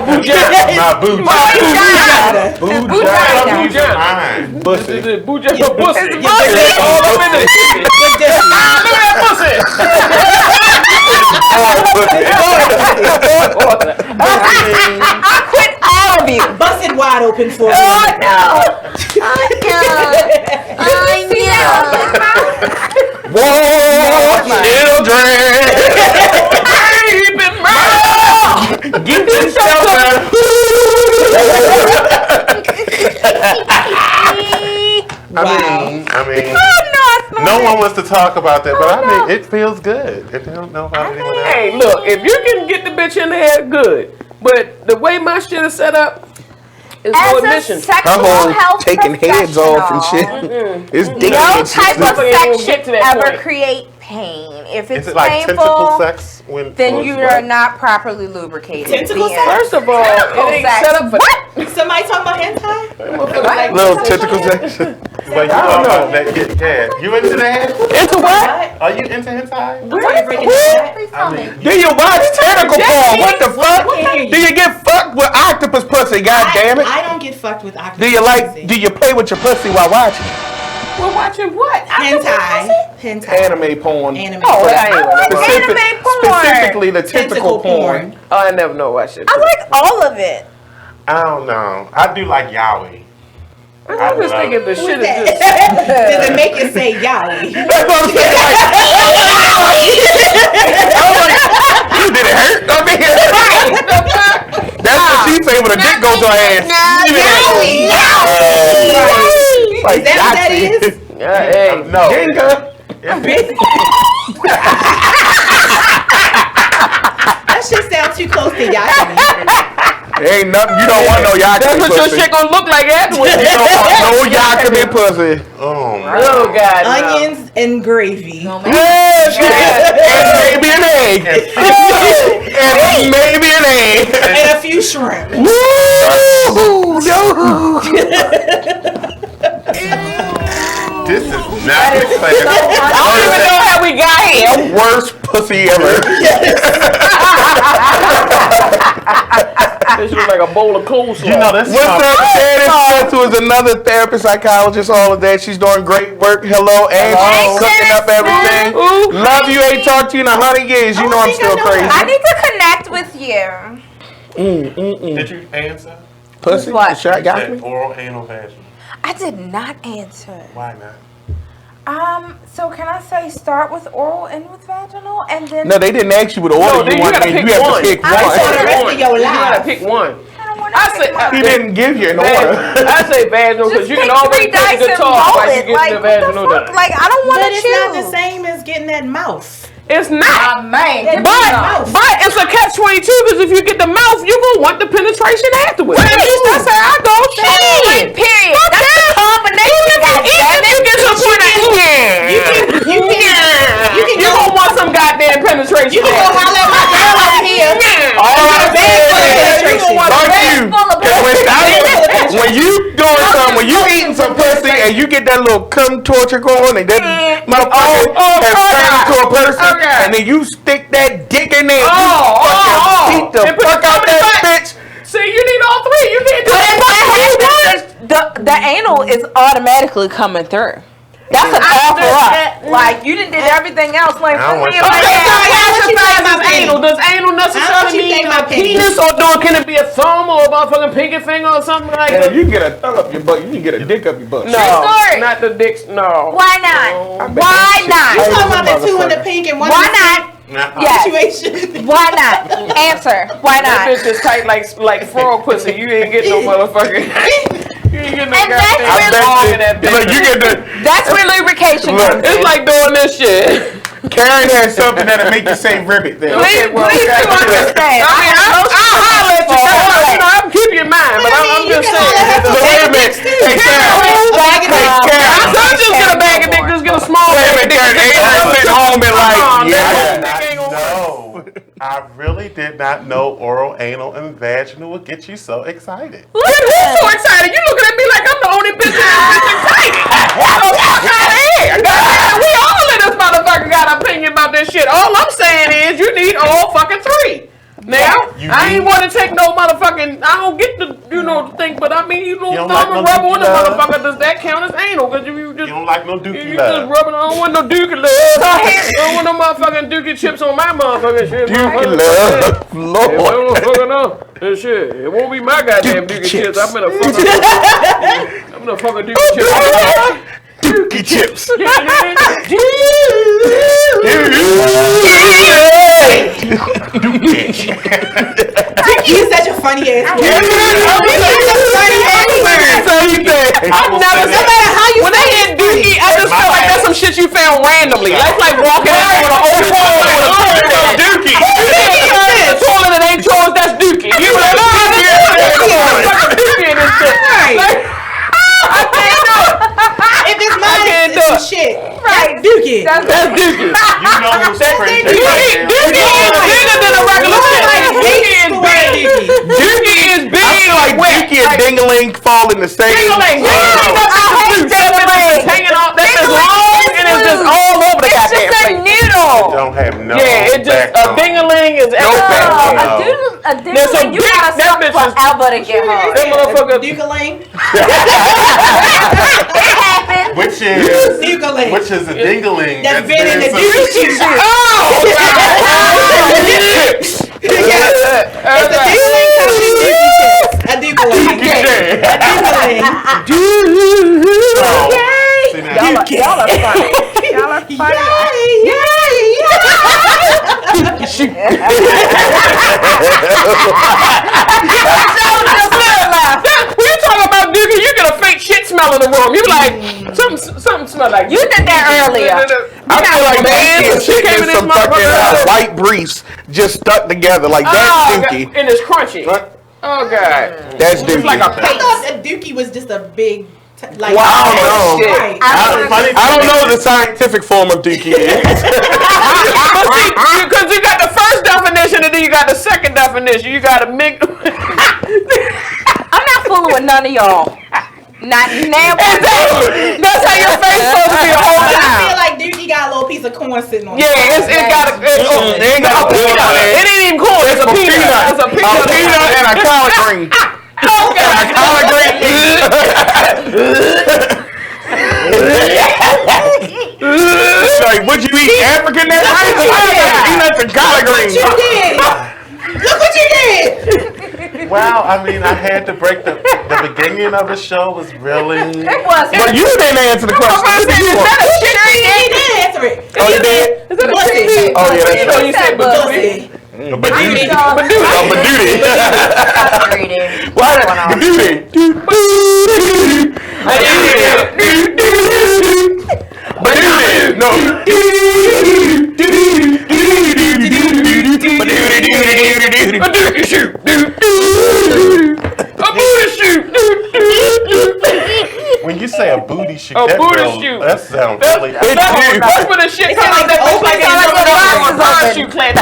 vagina. Not boo. Vagina. Pussy. Vagina. Pussy. It's All up in it. Look Look at that pussy. I quit all of you. Bust it wide open for me. Oh no. I know. Whoa, children. Get yourself I mean, no one wants to talk about that, but I mean, it feels good. If you don't know about anyone else. Hey, look, if you can get the bitch in there, good. But the way my shit is set up, is no admission. Her whole taking heads off and shit. It's No type of section ever create pain. If it's Is it like painful, tentacle sex? then you are not properly lubricated. Tentacle sex? First of all, it ain't set up for What? Somebody talking about hentai? Little tentacle section. Well, you don't know that. Yeah. You into that? Into what? Are you into hentai? Do you watch tentacle porn? What the fuck? Do you get fucked with octopus pussy? God damn it! I don't get fucked with octopus. Do you play with your pussy while watching? We're watching what? Hentai. Anime porn. Anime. Oh, I ain't Anime porn. Specifically the tentacle porn. Oh, I never know what shit. I like all of it. I don't know. I do like yaoi. I was thinking the shit is just. Does it make you say yaoi? That's what I'm saying. Like, did it hurt? I mean, that's what she say when a dick goes to her ass. Yaoi. Like, is that what that is? Hey, no. That shit sounds too close to yaoi. Ain't nothing. You don't want no yakami That's what your pussy. shit gonna look like afterwards. You don't want no yakami pussy. Oh God. Onions and gravy. Yes, and maybe an egg. And maybe an egg. And a few shrimp. Woo! No. This is not exciting. I don't even know how we got here. Worst pussy ever. This was like a bowl of coleslaw. You know this. What's up, Shannon? Who is another therapist, psychologist, all of that. She's doing great work. Hello, and she's cooking up everything. Love you. Ain't talked to you in 100 years. You know I'm still crazy. I need to connect with you. Did you answer? Pussy? What? The shot got me? Oral, anal, vaginal. I did not answer. Why not? So can I say start with oral and with vaginal, and then? No, they didn't ask you what order you want. gotta pick You have one. to pick one. The rest of your You gotta life. pick one. He didn't give you an order. I say vaginal because you can always take the guitar while you get the vaginal done. Like I don't want But to it's choose. not the same as getting that mouth. It's not. Man, But it's a catch-22 because if you get the mouth, you gonna want the penetration afterwards. At least that's how I go. Shit. Period. That's the combination. You get to a point of you gonna want some goddamn penetration. You can go holler at my girl over here. All I'm saying is, when you doing something, when you eating some pussy and you get that little cum torture going and that motherfucker has turned into a person, and then you stick that dick in there, and you fucking beat the fuck out that bitch. See, you need all three. You can't do But the anal is automatically coming through. That's an offer up. Like you done did everything else. Like Does anal necessarily mean a penis or can it be a thumb or a motherfucking pinky finger or something like that? You get a thumb up your butt, you can get a dick up your butt. No, not the dicks. No. Why not? Why not? You talking about the two in the pink and one Why in the not? Yes. Situation. Why not? Answer. Why not? That bitch is tight like frog pussy. You ain't get no motherfucking. You ain't get no And that's goddamn really- dog in that bitch. Look, you get the. That's where lubrication comes in. It's like doing this shit. Karen has something that'll make you say ribbit there. Please do understand. I mean, I'll holler at you. You know, I'm keeping your mind, but I'm just saying. So wait a minute. Hey, Karen. I'm not just get a bag of dick, just get a small Wait a bag of minute, dick. Karen. Adrian sitting home and like, No, I really did not know oral, anal, and vaginal would get you so excited. Who's so excited? You looking at me like I'm the only bitch that's excited. Oh, fuck out of here. Goddamn, we all in this motherfucker got an opinion about this shit. All I'm saying is you need all fucking three. Now, I ain't want to take no motherfucking. I don't get the thing, but I mean you don't thumb and rub on the motherfucker. Does that count as anal? Because you just don't like no dookie you love. just rubbing. I don't want no dookie love. I don't want no motherfucking dookie chips on my motherfucking shit. Dookie love, Lord. This shit. It won't be my goddamn dookie chips. I'm gonna fucking dookie chips. Dookie chips. Dookie is such a funny ass word. I've never said how you when they hit dookie, I just feel like that's some shit you found randomly. That's like walking into an old toilet with a dookie. The toilet that ain't yours, that's dookie. You like, dookie in this shit. I can't do it. If it's mine, it's some shit. Right. That's dookie. That's dookie. You ding-a-ling fall in the same. Ding-a-ling. I hate ding-a-ling. Hanging off. That's just long and it's just all over the goddamn place. It's just a noodle. Don't have no. Yeah, it just a ding-a-ling is everything. A ding-a-ling, you gotta suck forever to get hard. That motherfucker. Ding-a-ling. It happened. Which is a dingling. That's been in the dingling. juice. Oh! It's a ding-a-ling company juicy chips. A ding-a-ling. Y'all are funny. Y'all are funny. When you talk about dookie, you get a fake shit smell in the room. You be like, something smell like You did that earlier. I feel like man, she came in some fucking white briefs just stuck together like that's dookie. And it's crunchy. Oh god, that's dookie. It's like a I thought that dookie was just a big. Like, well, I don't know. Right. I don't know the scientific form of dookie is. Because you got the first definition and then you got the second definition. You got to mix. I'm not fooling with none of y'all. Not now. That's how your face supposed to be the whole time. I feel like dookie got a little piece of corn sitting on. Yeah, it got a peanut. It ain't even corn. It's a peanut. It's a peanut and a collard green. Okay. And a collard green. Like, would you eat African that peanuts and collard greens? Look what you did. Well, I mean, I had to break the beginning of the show was really. It was. But you didn't answer the question. He did answer it. Oh, you did? Is that a chicken? Oh, yeah, that's right. You said Bussy. Badootie. When you say a booty shoot, A booty shoot. That sounds really. That's when the shit comes out that looks like it's parachute clad.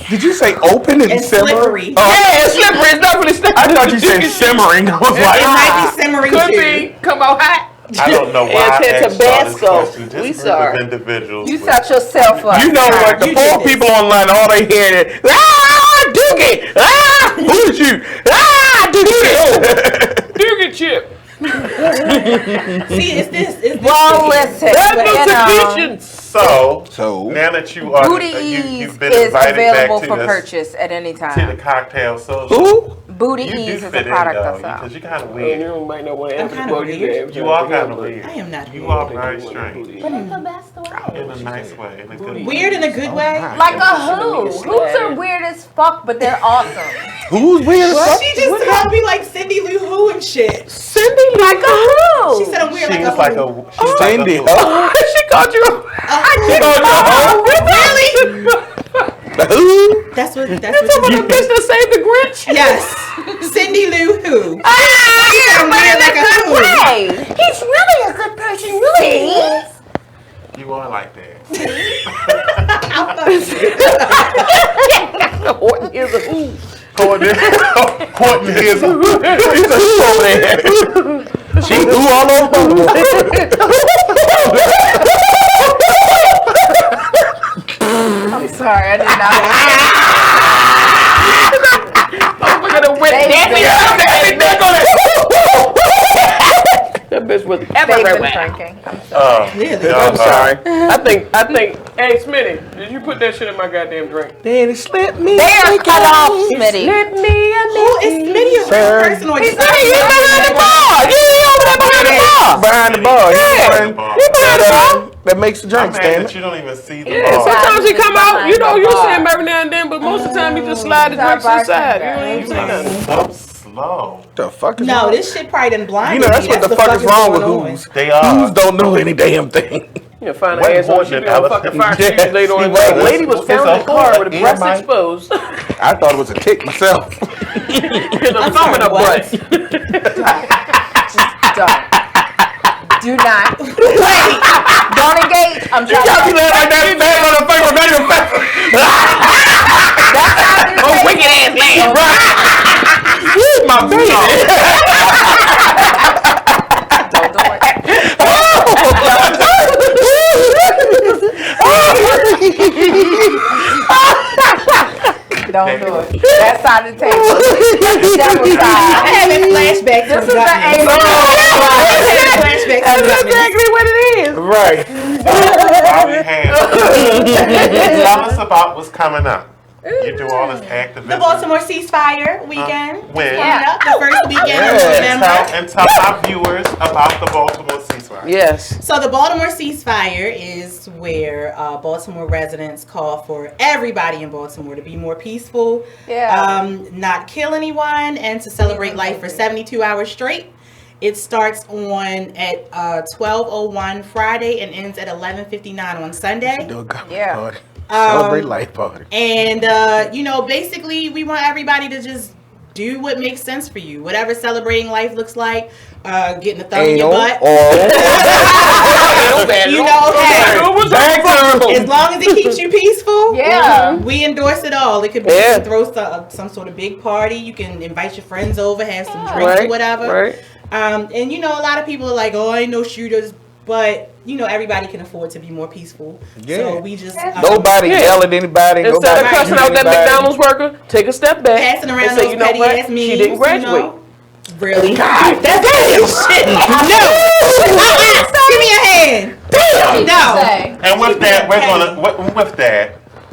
Did you say open and slippery? Yeah, it's slippery. It's definitely slippery. I thought you said simmering. I was like, It might be simmering could too. be. Come on, hot. I don't know why I asked y'all this question. This group of individuals. You set yourself up. you know what? The poor people online, all they hear is, dookie, booty shoot, dookie. Dookie chip. See, it's this. Well, listen. So now that you are, Booty you've been is invited available back for to purchase at any to time. the cocktail social. Who? Booty You do Ease is a fit in, product though, of stuff. because you kind of weird. You might not want to I'm answer kind the of weird. You are kind of weird. I am not You weird. are very strange. But in the best way. In a nice way. In a good way. Weird in a good way. Like a who? Who's are weird as fuck, but they're awesome. Who's weird as fuck? She just called me like Cindy Lou Who and shit. Cindy Like a who? She said I'm weird She like was a like who. a. She was like Cindy. a. She called you. Really? That's what You talking about the bitch that saved the Grinch? Yes. Cindy Lou Who. Yeah, but in a like a good who. way. He's really a good person, really is. You are like that. Horton is a who. Horton is a. He's a show man. She threw all over. I'm sorry, I did not. Look at the wit. That bitch was everywhere. Drinking. I'm sorry. I'm sorry. I think. Hey, Smitty, did you put that shit in my goddamn drink? Daddy slipped me. They are cut off, Smitty. Who is Smitty a real person or just behind the bar. Behind the bar. Yeah. He behind the bar. That makes the drink I'm mad stand. that you don't even see the Yeah, bar. sometimes he come out. You know, you see him every now and then, but most of the time he just slide the drinks inside. You don't even say nothing. So slow. The fuck is No, wrong? this shit probably done blinded You know, that's me. what the fuck is wrong with going who's. They are. Who's don't know any damn thing. You find What an ass on more she than be on fucking fire elephant? shoes later on. Yes, The lady was it's found in a the car with a hood, breast yeah, exposed I thought it was a tick myself. and a thumb in her butt. Don't. Do not. Wait. Don't engage. I'm trying You to. like that fat motherfucker, not even fat. That's how you Oh, wicked ass man. My baby. Don't do it. That side of the table. Devil side. I'm having flashbacks. This is the angle. That's exactly what it is. Right. While we have, tell us about what's coming up. You do all this activism. The Baltimore ceasefire weekend. When? Coming up, the first weekend of November. And tell our viewers about the Baltimore ceasefire. Yes. So the Baltimore ceasefire is where Baltimore residents call for everybody in Baltimore to be more peaceful, not kill anyone, and to celebrate life for 72 hours straight. It starts at 12:01 Friday and ends at 11:59 on Sunday. Party. Celebrate life party. And basically we want everybody to just do what makes sense for you. Whatever celebrating life looks like, getting a thumb in your butt. As long as it keeps you peaceful, we endorse it all. It could be you can throw some sort of big party. You can invite your friends over, have some drinks or whatever. Right. And a lot of people are like, oh, I ain't no shooters. But, everybody can afford to be more peaceful. Yeah. So we just... nobody yell at anybody. Instead of cussing out that McDonald's worker, take a step back. Passing around and say, those petty ass memes. She didn't graduate. Really? God, that's shit. No. Give me a hand. No. And with that,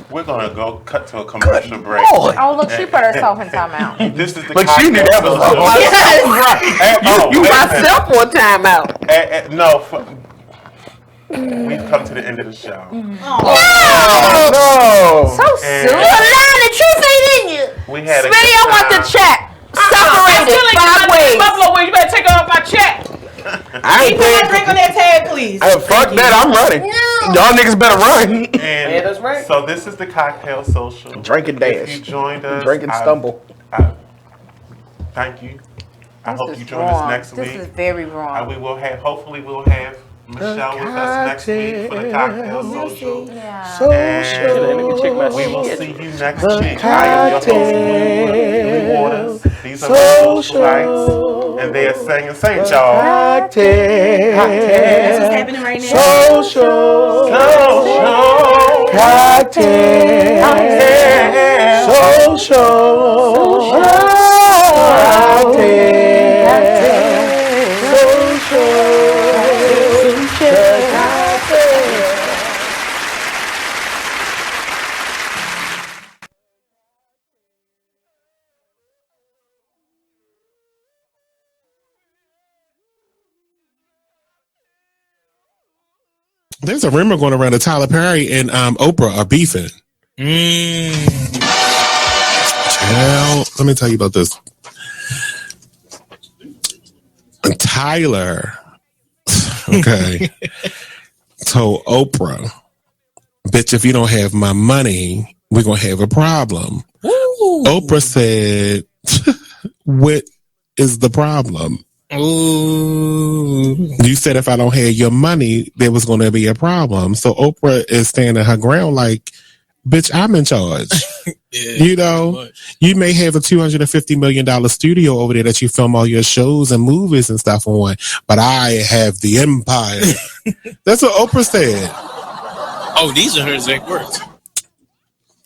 we're gonna go cut to a commercial break. Oh, look, she put herself in timeout. This is the But she knew that was You myself on timeout. No. We've come to the end of the show. No. So soon. The truth ain't in you. We had Smitty, I want the check. Separated 5 ways. Buffalo wings, you better take off my check. I ain't Put my paying. drink on that tab, please. Fuck that, I'm running. Y'all niggas better run. And that's right. So this is the Cocktail Social. Drink and dance. If you joined us, Drink and stumble. Thank you. I hope you join us next week. This is very wrong. Hopefully we'll have Michelle with us next week for the Cocktail Social. And we will see you next week. I am your host, Blue Waters. These are my Socialites, and they are singing St. y'all. Cocktail. That's what's happening right now. Social. Cocktail. Social. There's a rumor going around that Tyler Perry and Oprah are beefing. Well, let me tell you about this. Tyler, told Oprah, bitch, if you don't have my money, we're going to have a problem. Ooh. Oprah said, what is the problem? Ooh. You said if I don't have your money, there was going to be a problem. So Oprah is standing her ground like, bitch, I'm in charge. You may have a $250 million studio over there that you film all your shows and movies and stuff on, but I have the empire. That's what Oprah said. Oh, these are her exact words.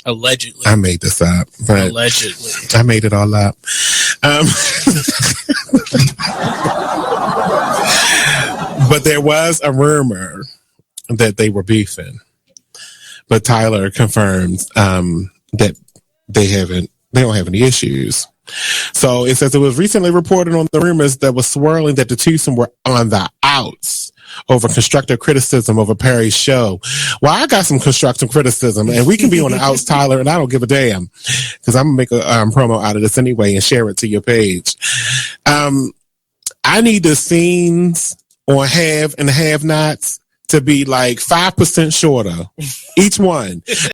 Allegedly. I made this up. But allegedly. I made it all up. But there was a rumor that they were beefing. But Tyler confirms that they don't have any issues. So it says it was recently reported on the rumors that was swirling that the twosome were on the outs over constructive criticism over Perry's show. Well, I got some constructive criticism, and we can be on the outs, Tyler, and I don't give a damn because I'm gonna make a promo out of this anyway and share it to your page. I need the scenes on have and have nots to be like 5% shorter each one.